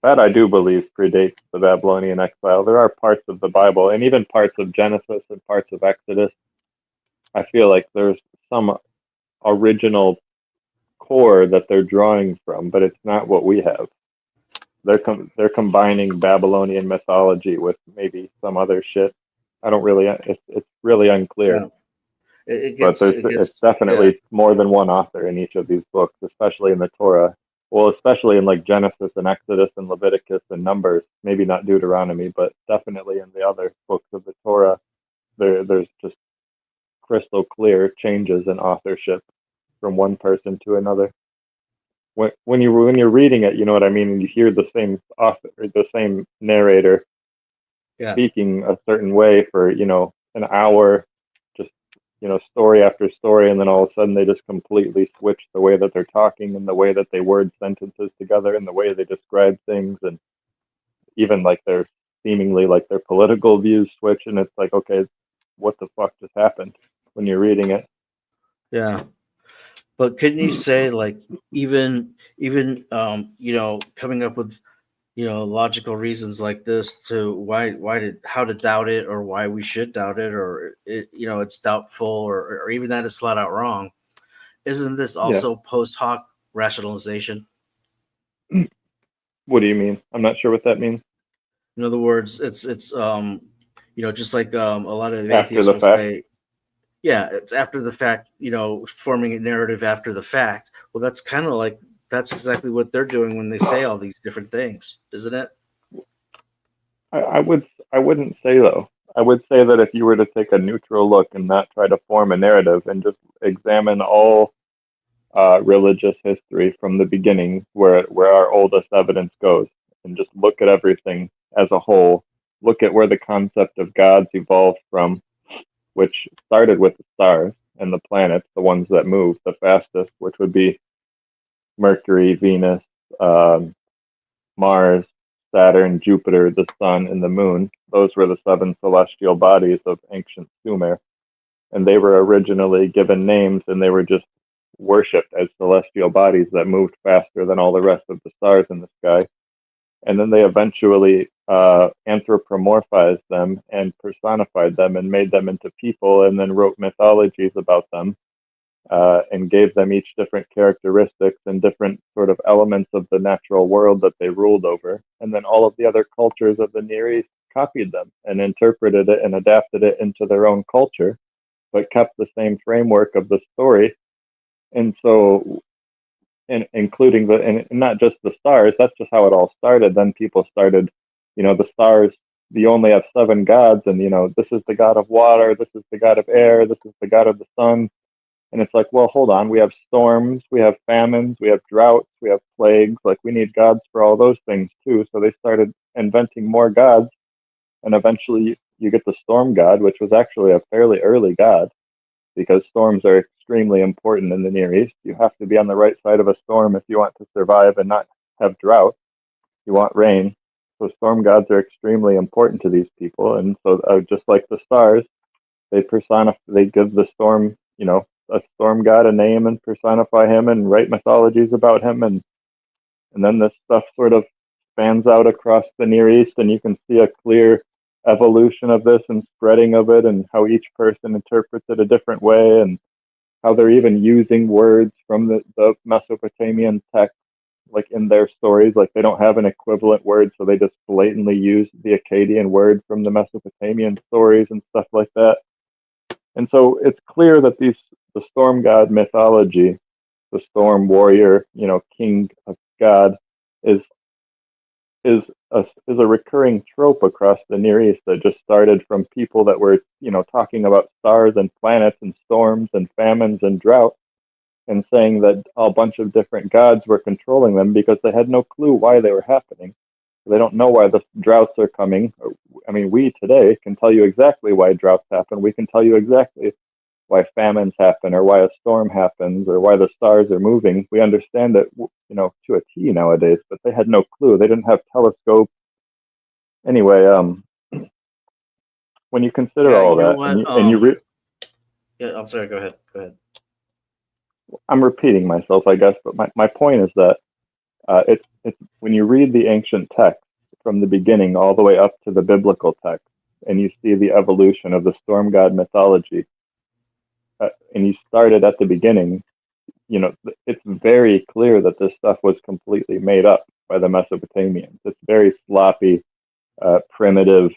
That I do believe predates the Babylonian exile. There are parts of the Bible and even parts of Genesis and parts of Exodus. I feel like there's some original core that they're drawing from, but it's not what we have. They're combining Babylonian mythology with maybe some other shit. I don't really. It's really unclear. Yeah. It's definitely more than one author in each of these books, especially in the Torah. Well, especially in like Genesis and Exodus and Leviticus and Numbers. Maybe not Deuteronomy, but definitely in the other books of the Torah, there's just crystal clear changes in authorship from one person to another. When you're reading it, you know what I mean, and you hear the same author, or the same narrator speaking a certain way for an hour, just story after story, and then all of a sudden they just completely switch the way that they're talking and the way that they word sentences together and the way they describe things, and even like their seemingly like their political views switch, and it's like, okay, what the fuck just happened when you're reading it? Yeah. But couldn't you say, like, even coming up with logical reasons like this to how to doubt it, or why we should doubt it, or it's doubtful, or even that is flat out wrong. Isn't this also post hoc rationalization? What do you mean? I'm not sure what that means. In other words, it's just like a lot of the After atheists the will fact? say, yeah, it's after the fact, forming a narrative after the fact. Well, that's kind of like, that's exactly what they're doing when they say all these different things, isn't it? I wouldn't say though. I would say that if you were to take a neutral look and not try to form a narrative and just examine all religious history from the beginning, where our oldest evidence goes, and just look at everything as a whole, look at where the concept of gods evolved from, which started with the stars and the planets, the ones that move the fastest, which would be Mercury, Venus, Mars, Saturn, Jupiter, the Sun, and the Moon. Those were the seven celestial bodies of ancient Sumer. And they were originally given names, and they were just worshipped as celestial bodies that moved faster than all the rest of the stars in the sky. And then they eventually anthropomorphized them and personified them and made them into people, and then wrote mythologies about them, and gave them each different characteristics and different sort of elements of the natural world that they ruled over. And then all of the other cultures of the Near East copied them and interpreted it and adapted it into their own culture, but kept the same framework of the story. And so, including and not just the stars, that's just how it all started. Then people started, the stars, you only have seven gods, and, this is the god of water, this is the god of air, this is the god of the sun. And it's like, well, hold on. We have storms, we have famines, we have droughts, we have plagues. Like, we need gods for all those things too. So they started inventing more gods. And eventually you get the storm god, which was actually a fairly early god, because storms are extremely important in the Near East. You have to be on the right side of a storm if you want to survive and not have drought. You want rain. So storm gods are extremely important to these people. And so, just like the stars, they give the storm, a storm god a name and personify him and write mythologies about him, and then this stuff sort of spans out across the Near East, and you can see a clear evolution of this and spreading of it, and how each person interprets it a different way, and how they're even using words from the Mesopotamian text, like in their stories. Like, they don't have an equivalent word, so they just blatantly use the Akkadian word from the Mesopotamian stories and stuff like that. And so it's clear that the storm god mythology, the storm warrior, king of god, is a recurring trope across the Near East that just started from people that were, talking about stars and planets and storms and famines and drought, and saying that a bunch of different gods were controlling them because they had no clue why they were happening. They don't know why the droughts are coming. I mean, we today can tell you exactly why droughts happen. We can tell you exactly why famines happen, or why a storm happens, or why the stars are moving. We understand it, to a T nowadays, but they had no clue. They didn't have telescopes. Anyway, when you consider all that, yeah, I'm sorry, go ahead. I'm repeating myself, I guess, but my point is that it's when you read the ancient text from the beginning all the way up to the biblical text, and you see the evolution of the storm god mythology, and you started at the beginning, it's very clear that this stuff was completely made up by the Mesopotamians. It's very sloppy, primitive.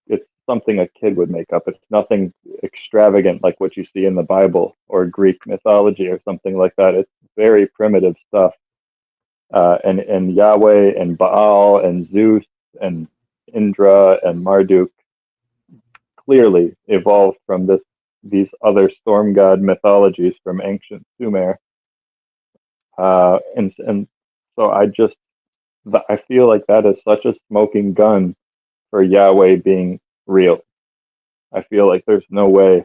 It's something a kid would make up. It's nothing extravagant like what you see in the Bible or Greek mythology or something like that. It's very primitive stuff. And Yahweh and Baal and Zeus and Indra and Marduk clearly evolved from this these other storm god mythologies from ancient Sumer. And so I feel like that is such a smoking gun for Yahweh being real. I feel like there's no way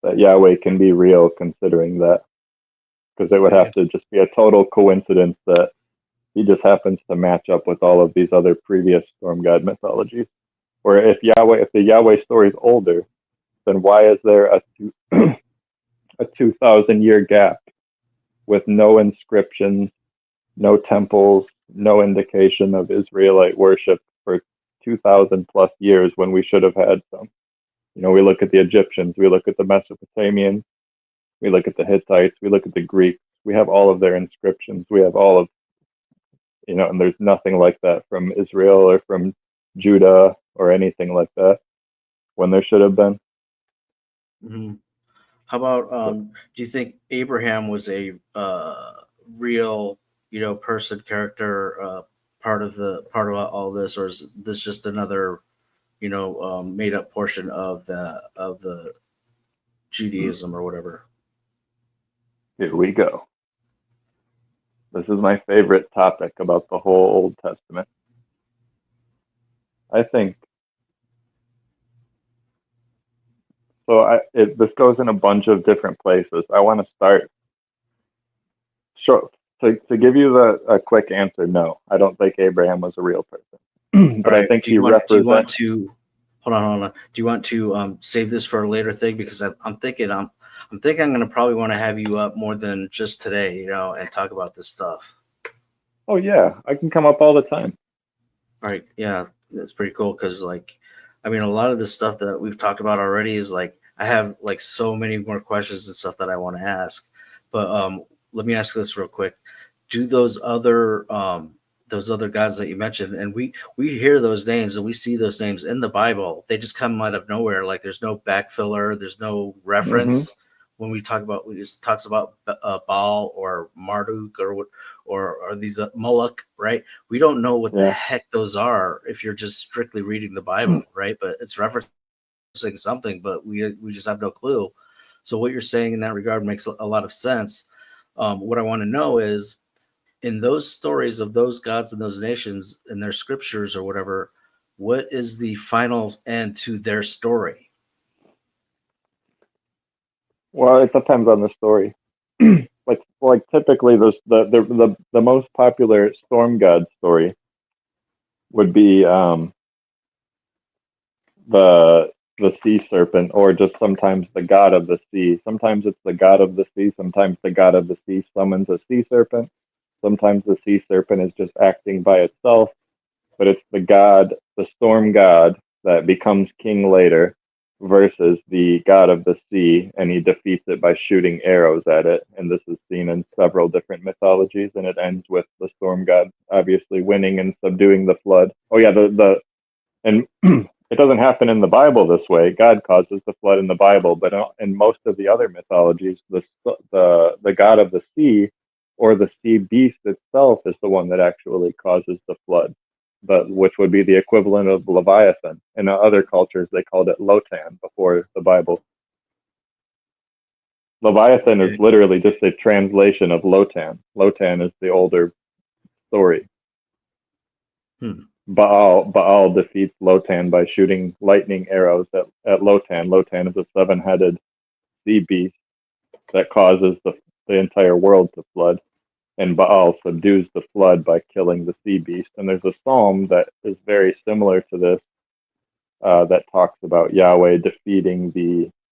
that Yahweh can be real considering that, because it would have to just be a total coincidence that he just happens to match up with all of these other previous storm god mythologies. Or if the Yahweh story is older, then why is there a 2,000-year gap with no inscriptions, no temples, no indication of Israelite worship for 2,000 plus years when we should have had some? We look at the Egyptians, we look at the Mesopotamians, we look at the Hittites, we look at the Greeks. We have all of their inscriptions. We have all of, and there's nothing like that from Israel or from Judah or anything like that when there should have been. Mm-hmm. How about, do you think Abraham was a real, person, character, part of all this, or is this just another, made up portion of the Judaism or whatever? Here we go. This is my favorite topic about the whole Old Testament. I think so. This goes in a bunch of different places. I want to start. Sure. To give you a quick answer, no, I don't think Abraham was a real person. But right. I think he represents. Do you want to hold on? Do you want to save this for a later thing? Because I'm thinking I'm going to probably want to have you up more than just today, and talk about this stuff. Oh yeah, I can come up all the time. All right, yeah, that's pretty cool because, a lot of the stuff that we've talked about already is I have so many more questions and stuff that I want to ask. But let me ask this real quick: do those other gods that you mentioned, and we hear those names and we see those names in the Bible, they just come out of nowhere. There's no backfiller, there's no reference. Mm-hmm. When we talk about, it talks about Baal or Marduk or these Moloch, right? We don't know what the heck those are if you're just strictly reading the Bible, right? But it's referencing something, but we just have no clue. So what you're saying in that regard makes a lot of sense. What I want to know is, in those stories of those gods and those nations and their scriptures or whatever, what is the final end to their story? Well, it depends on the story. like typically, the most popular storm god story would be the sea serpent, or just sometimes the god of the sea. Sometimes it's the god of the sea. Sometimes the god of the sea summons a sea serpent. Sometimes the sea serpent is just acting by itself, but it's the storm god that becomes king later, versus the god of the sea, and he defeats it by shooting arrows at it. And this is seen in several different mythologies, and it ends with the storm god obviously winning and subduing the flood. Oh yeah, and it doesn't happen in the Bible this way. God causes the flood in the Bible, but in most of the other mythologies, the god of the sea or the sea beast itself is the one that actually causes the flood, which would be the equivalent of Leviathan. In other cultures, they called it Lotan before the Bible. Leviathan is literally just a translation of Lotan. Lotan is the older story. Baal defeats Lotan by shooting lightning arrows at Lotan. Lotan is a 7-headed sea beast that causes the entire world to flood. And Baal subdues the flood by killing the sea beast. And there's a psalm that is very similar to this, that talks about Yahweh defeating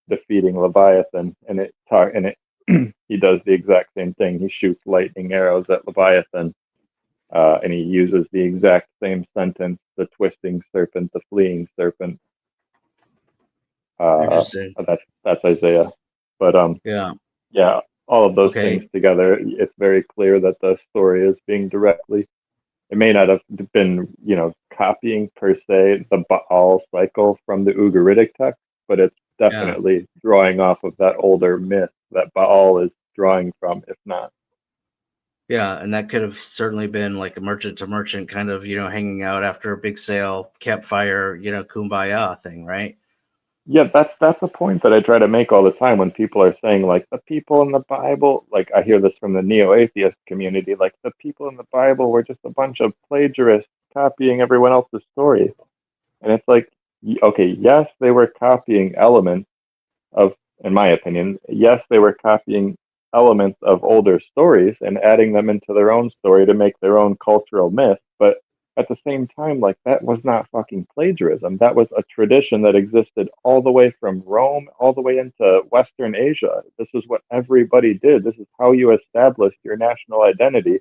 Leviathan, and he does the exact same thing. He shoots lightning arrows at Leviathan, and he uses the exact same sentence: the twisting serpent, the fleeing serpent. Interesting. That's Isaiah, but yeah. All of those things together, it's very clear that the story is being directly. It may not have been, copying per se the Baal cycle from the Ugaritic text, but it's definitely drawing off of that older myth that Baal is drawing from, if not. Yeah, and that could have certainly been like a merchant to merchant kind of, hanging out after a big sale, campfire, kumbaya thing, right? Yeah, that's a point that I try to make all the time when people are saying like the people in the Bible, like I hear this from the neo-atheist community, like the people in the Bible were just a bunch of plagiarists copying everyone else's story. And it's like, okay, yes, they were copying elements of, in my opinion, yes, they were copying elements of older stories and adding them into their own story to make their own cultural myth. But at the same time, like that was not fucking plagiarism. That was a tradition that existed all the way from Rome, all the way into Western Asia. This is what everybody did. This is how you established your national identity,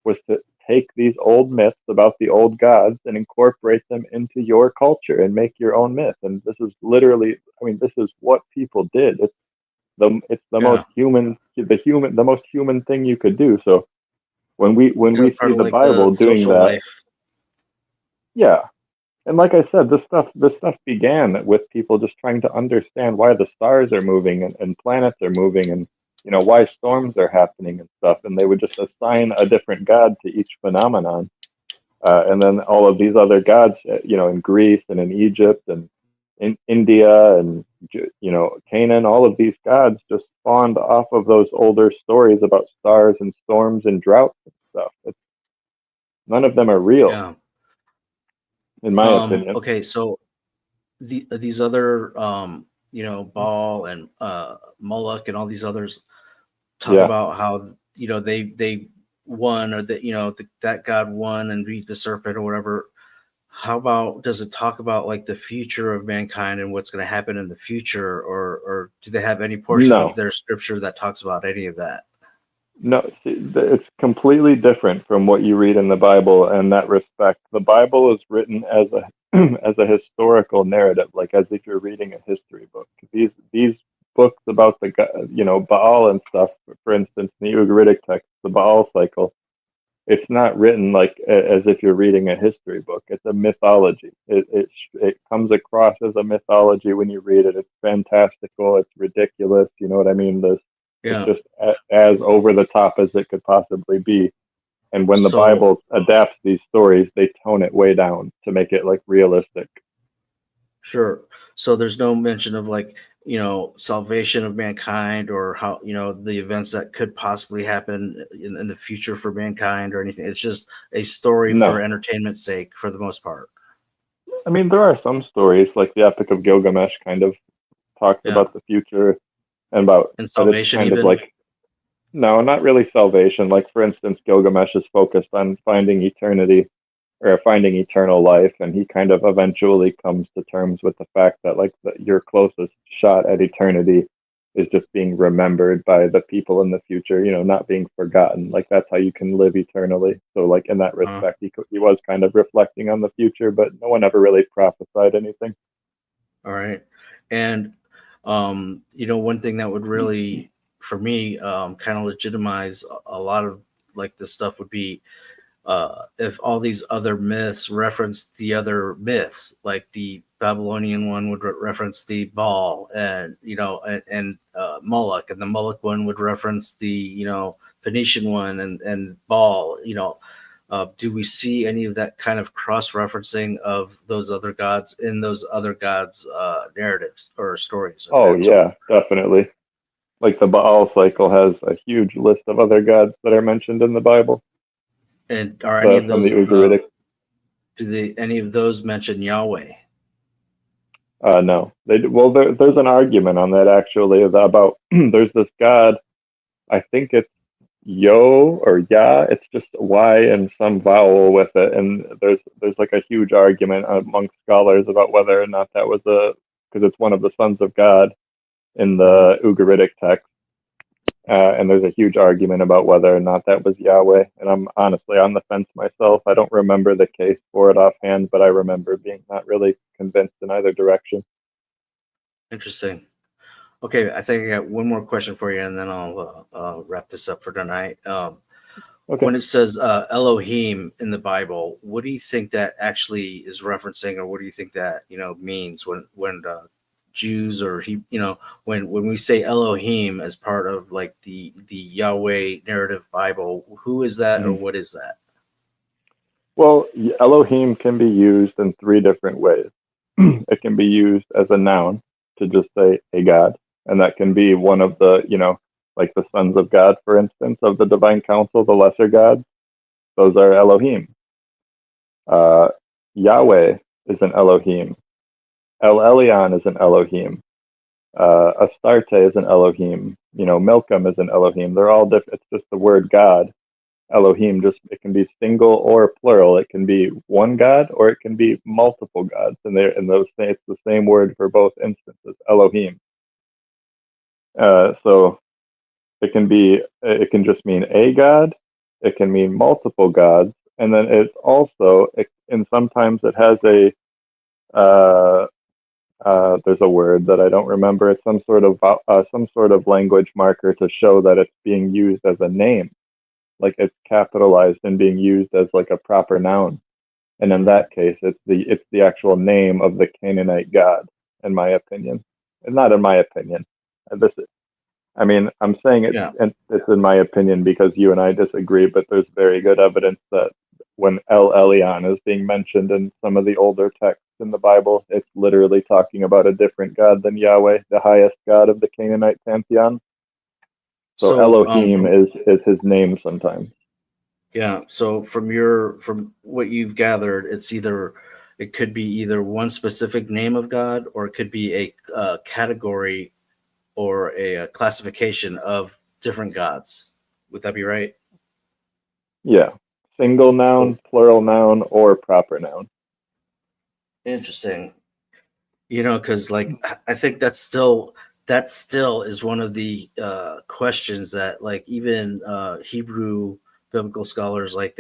was to take these old myths about the old gods and incorporate them into your culture and make your own myth. And this is literally, I mean, this is what people did. It's the Yeah. most human, the most human thing you could do. So when we Part see of the like the Bible doing social that, life. yeah. And like I said, this stuff began with people just trying to understand why the stars are moving and planets are moving, and why storms are happening and stuff, and they would just assign a different god to each phenomenon. And then all of these other gods, in Greece and in Egypt and in India and Canaan, all of these gods just spawned off of those older stories about stars and storms and droughts and stuff. None of them are real, Yeah. in my opinion. Okay, so these other Baal and Moloch and all these others talk Yeah. about how they won, or that that god won and beat the serpent or whatever. How about, does it talk about like the future of mankind and what's going to happen in the future, or do they have any portion of No. their scripture that talks about any of that? No, see, it's completely different from what you read in the Bible in that respect. The Bible is written as a as a historical narrative, like as if you're reading a history book. These books about Baal and stuff, for instance, in the Ugaritic text, the Baal cycle, it's not written like as if you're reading a history book. It's a mythology. It comes across as a mythology when you read it. It's fantastical. It's ridiculous. You know what I mean? It's Yeah. just as over the top as it could possibly be. And when the So Bible adapts these stories, they tone it way down to make it like realistic. sure. So there's no mention of like, salvation of mankind, or how, the events that could possibly happen in the future for mankind or anything. It's just a story for No, entertainment's sake for the most part. I mean there are some stories like the Epic of Gilgamesh kind of talks Yeah. about the future and about, And but it's salvation kind of even. like, no, not really salvation. Like for instance, Gilgamesh is focused on finding eternity or finding eternal life, and he kind of eventually comes to terms with the fact that like your closest shot at eternity is just being remembered by the people in the future. Not being forgotten. Like that's how you can live eternally. So like in that uh, respect, he was kind of reflecting on the future, but no one ever really prophesied anything. all right. And one thing that would really, for me, kind of legitimize a lot of like this stuff would be, if all these other myths reference the other myths, like the Babylonian one would reference the Baal, and Moloch, and the Moloch one would reference the Phoenician one, and Baal. Do we see any of that kind of cross referencing of those other gods in those other gods' narratives or stories of Oh that sort? yeah, definitely. Like the Baal cycle has a huge list of other gods that are mentioned in the Bible. And are any of From the those Ugaritic. any of those mention Yahweh? No, well, there's an argument on that actually about there's this god. I think it's Yo or Ya. It's just Y and some vowel with it, and there's like a huge argument among scholars about whether or not that was because it's one of the sons of God in Mhm. the Ugaritic text. And there's a huge argument about whether or not that was Yahweh. And I'm honestly on the fence myself. I don't remember the case for it offhand, but I remember being not really convinced in either direction. Interesting. Okay, I think I got one more question for you, and then I'll wrap this up for tonight. Okay. When it says Elohim in the Bible, what do you think that actually is referencing, or what do you think that means when Jews, or when we say Elohim as part of like the Yahweh narrative Bible, who is that, or Mhm. what is that? Well, Elohim can be used in three different ways. It can be used as a noun. to just say a God, and that can be one of the, like the sons of God, for instance, of the divine council, the lesser gods. Those are Elohim. Yahweh is an Elohim. El Elyon is an Elohim. Astarte is an Elohim. Milcom is an Elohim. They're all different. It's just the word God. Elohim, just it can be single or plural. It can be one God or it can be multiple gods, and it's the same word for both instances. Elohim. So it can just mean a God. It can mean multiple gods, and then and sometimes it has there's a word that I don't remember. It's some sort of language marker to show that it's being used as a name, like it's capitalized and being used as like a proper noun. And in that case, it's the actual name of the Canaanite god, in my opinion. And not in my opinion. I'm saying it's in my opinion because you and I disagree, but there's very good evidence that when El Elyon is being mentioned in some of the older texts in the Bible, it's literally talking about a different God than Yahweh, the highest God of the Canaanite pantheon. So Elohim is his name sometimes. Yeah. So from what you've gathered, it could be either one specific name of God, or it could be a category or a classification of different gods. Would that be right? Yeah. Single noun, plural noun, or proper noun. Interesting. Because like I think that still is one of the questions that like even Hebrew biblical scholars, like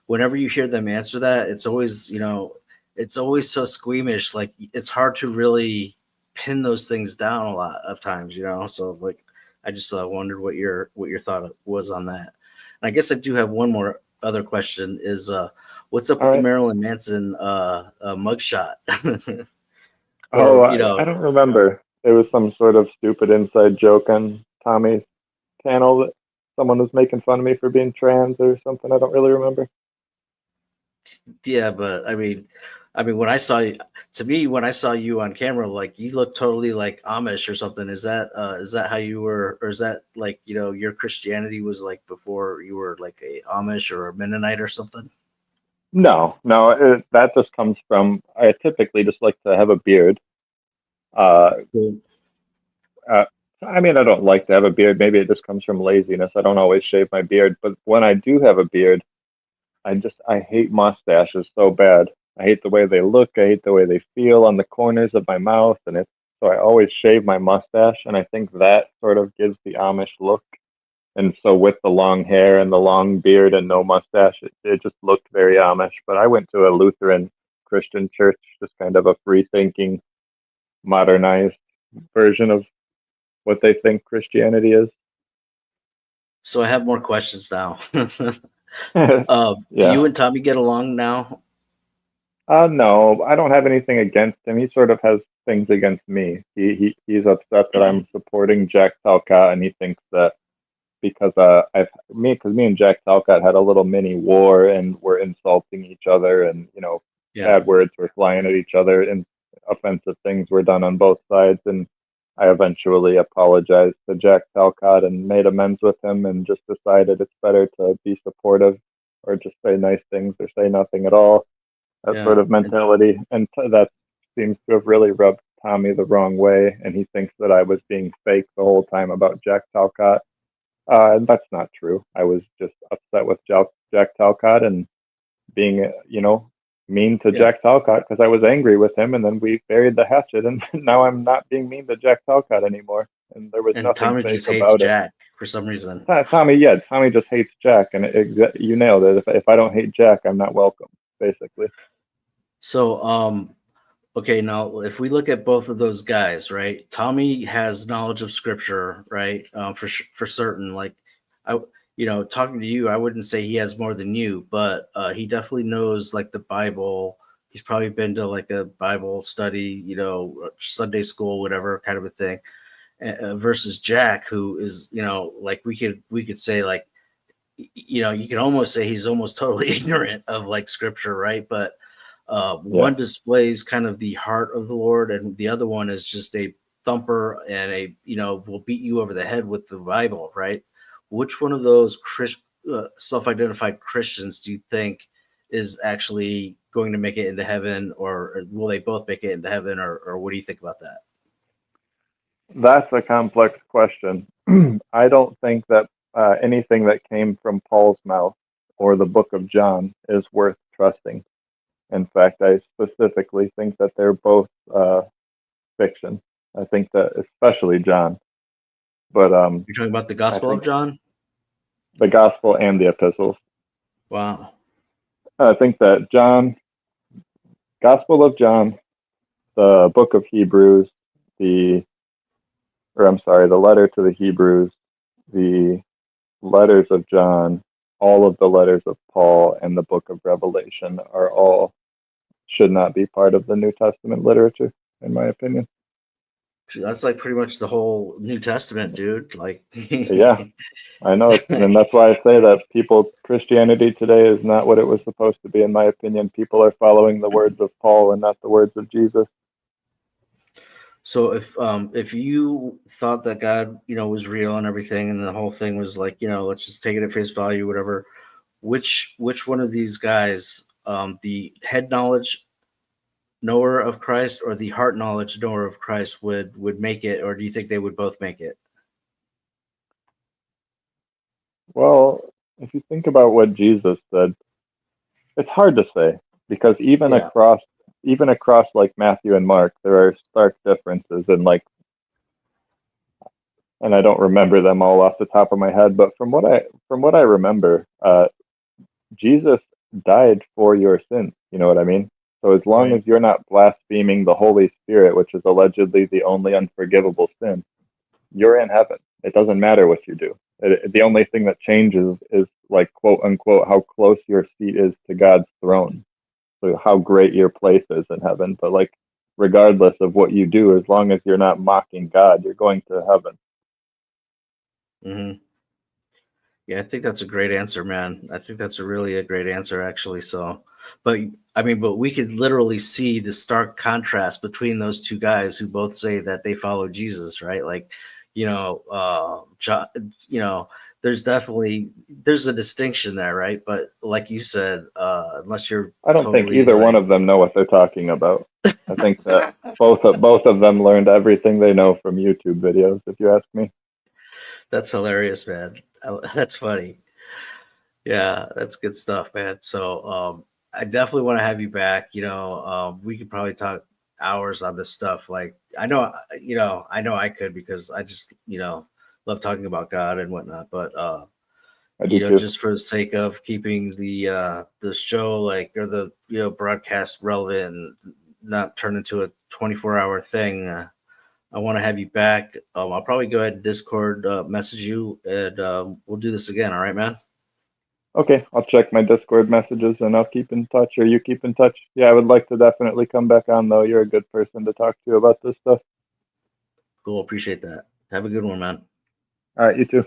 whenever you hear them answer that, it's always so squeamish. Like it's hard to really pin those things down a lot of times. So like I just wondered what your thought was on that. And I guess I do have one more other question is what's up with the Marilyn Manson mugshot? I don't remember. It was some sort of stupid inside joke on Tommy's channel that someone was making fun of me for being trans or something. I don't really remember. Yeah, but I mean, when I saw you on camera, like you look totally like Amish or something. Is that how you were, or is that like your Christianity was like before you were like a Amish or a Mennonite or something? No, that just comes from I typically just like to have a beard. I don't like to have a beard. Maybe it just comes from laziness. I don't always shave my beard, but when I do have a beard, I hate mustaches so bad. I hate the way they look. I hate the way they feel on the corners of my mouth, so I always shave my mustache, and I think that sort of gives the Amish look. And so with the long hair and the long beard and no mustache, it just looked very Amish. But I went to a Lutheran Christian church, just kind of a free-thinking, modernized version of what they think Christianity is. So I have more questions now. Yeah. Do you and Tommy get along now? No, I don't have anything against him. He sort of has things against me. He's upset that I'm supporting Jack Talcott, and he thinks that because me and Jack Talcott had a little mini war and we're insulting each other, and bad words were flying at each other, and offensive things were done on both sides. And I eventually apologized to Jack Talcott and made amends with him, and just decided it's better to be supportive or just say nice things or say nothing at all. That sort of mentality, and that seems to have really rubbed Tommy the wrong way, and he thinks that I was being fake the whole time about Jack Talcott. And that's not true. I was just upset with Jack Talcott and being, mean to Jack Talcott because I was angry with him, and then we buried the hatchet, and now I'm not being mean to Jack Talcott anymore. And there was nothing Tommy fake just hates about Jack for some reason. Tommy just hates Jack, and you nailed it. If I don't hate Jack, I'm not welcome, basically. So, okay, now if we look at both of those guys, right? Tommy has knowledge of scripture, right? For certain. Like, talking to you, I wouldn't say he has more than you, but he definitely knows like the Bible. He's probably been to like a Bible study, Sunday school, whatever kind of a thing. Versus Jack, who is, like we could say like, you can almost say he's almost totally ignorant of like scripture, right? But one displays kind of the heart of the Lord, and the other one is just a thumper and will beat you over the head with the Bible, right? Which one of those self-identified Christians do you think is actually going to make it into heaven, or will they both make it into heaven, or what do you think about that? That's a complex question. I don't think that anything that came from Paul's mouth or the book of John is worth trusting. In fact, I specifically think that they're both fiction. I think that especially John. But you're talking about the Gospel of John? The Gospel and the epistles. Wow. I think that Gospel of John, the book of Hebrews, the letter to the Hebrews, the letters of John, all of the letters of Paul, and the book of Revelation should not be part of the New Testament literature, in my opinion. That's like pretty much the whole New Testament, dude. Like, yeah, I know. And that's why I say that Christianity today is not what it was supposed to be, in my opinion. People are following the words of Paul and not the words of Jesus. So if you thought that God, was real and everything, and the whole thing was like, let's just take it at face value, whatever, which one of these guys, the head knowledge knower of Christ or the heart knowledge knower of Christ would make it, or do you think they would both make it? Well, if you think about what Jesus said, it's hard to say, because even across like Matthew and Mark, there are stark differences and I don't remember them all off the top of my head, but from what I remember, Jesus died for your sins. You know what I mean? So as long as you're not blaspheming the Holy Spirit, which is allegedly the only unforgivable sin, you're in heaven. It doesn't matter what you do. The only thing that changes is, like, quote unquote, how close your seat is to God's throne. So how great your place is in heaven. But like, regardless of what you do, as long as you're not mocking God, you're going to heaven. Mm-hmm. Yeah, I think that's a great answer, man. I think that's a great answer, actually. So, but we could literally see the stark contrast between those two guys who both say that they follow Jesus, right? Like, John, there's a distinction there, right? But like you said, unless you're, I don't think either one of them know what they're talking about. I think that both of them learned everything they know from YouTube videos, if you ask me. That's hilarious, man. That's funny. Yeah, that's good stuff, man. So I definitely want to have you back. We could probably talk hours on this stuff. Like, I know I could, because I just, love talking about God and whatnot. But just for the sake of keeping the show, like, or the broadcast relevant and not turn into a 24-hour thing, I want to have you back. I'll probably go ahead and Discord message you, and we'll do this again. All right, man? Okay, I'll check my Discord messages and I'll keep in touch, or you keep in touch. Yeah, I would like to definitely come back on, though. You're a good person to talk to about this stuff. Cool. Appreciate that. Have a good one, man. All right, you too.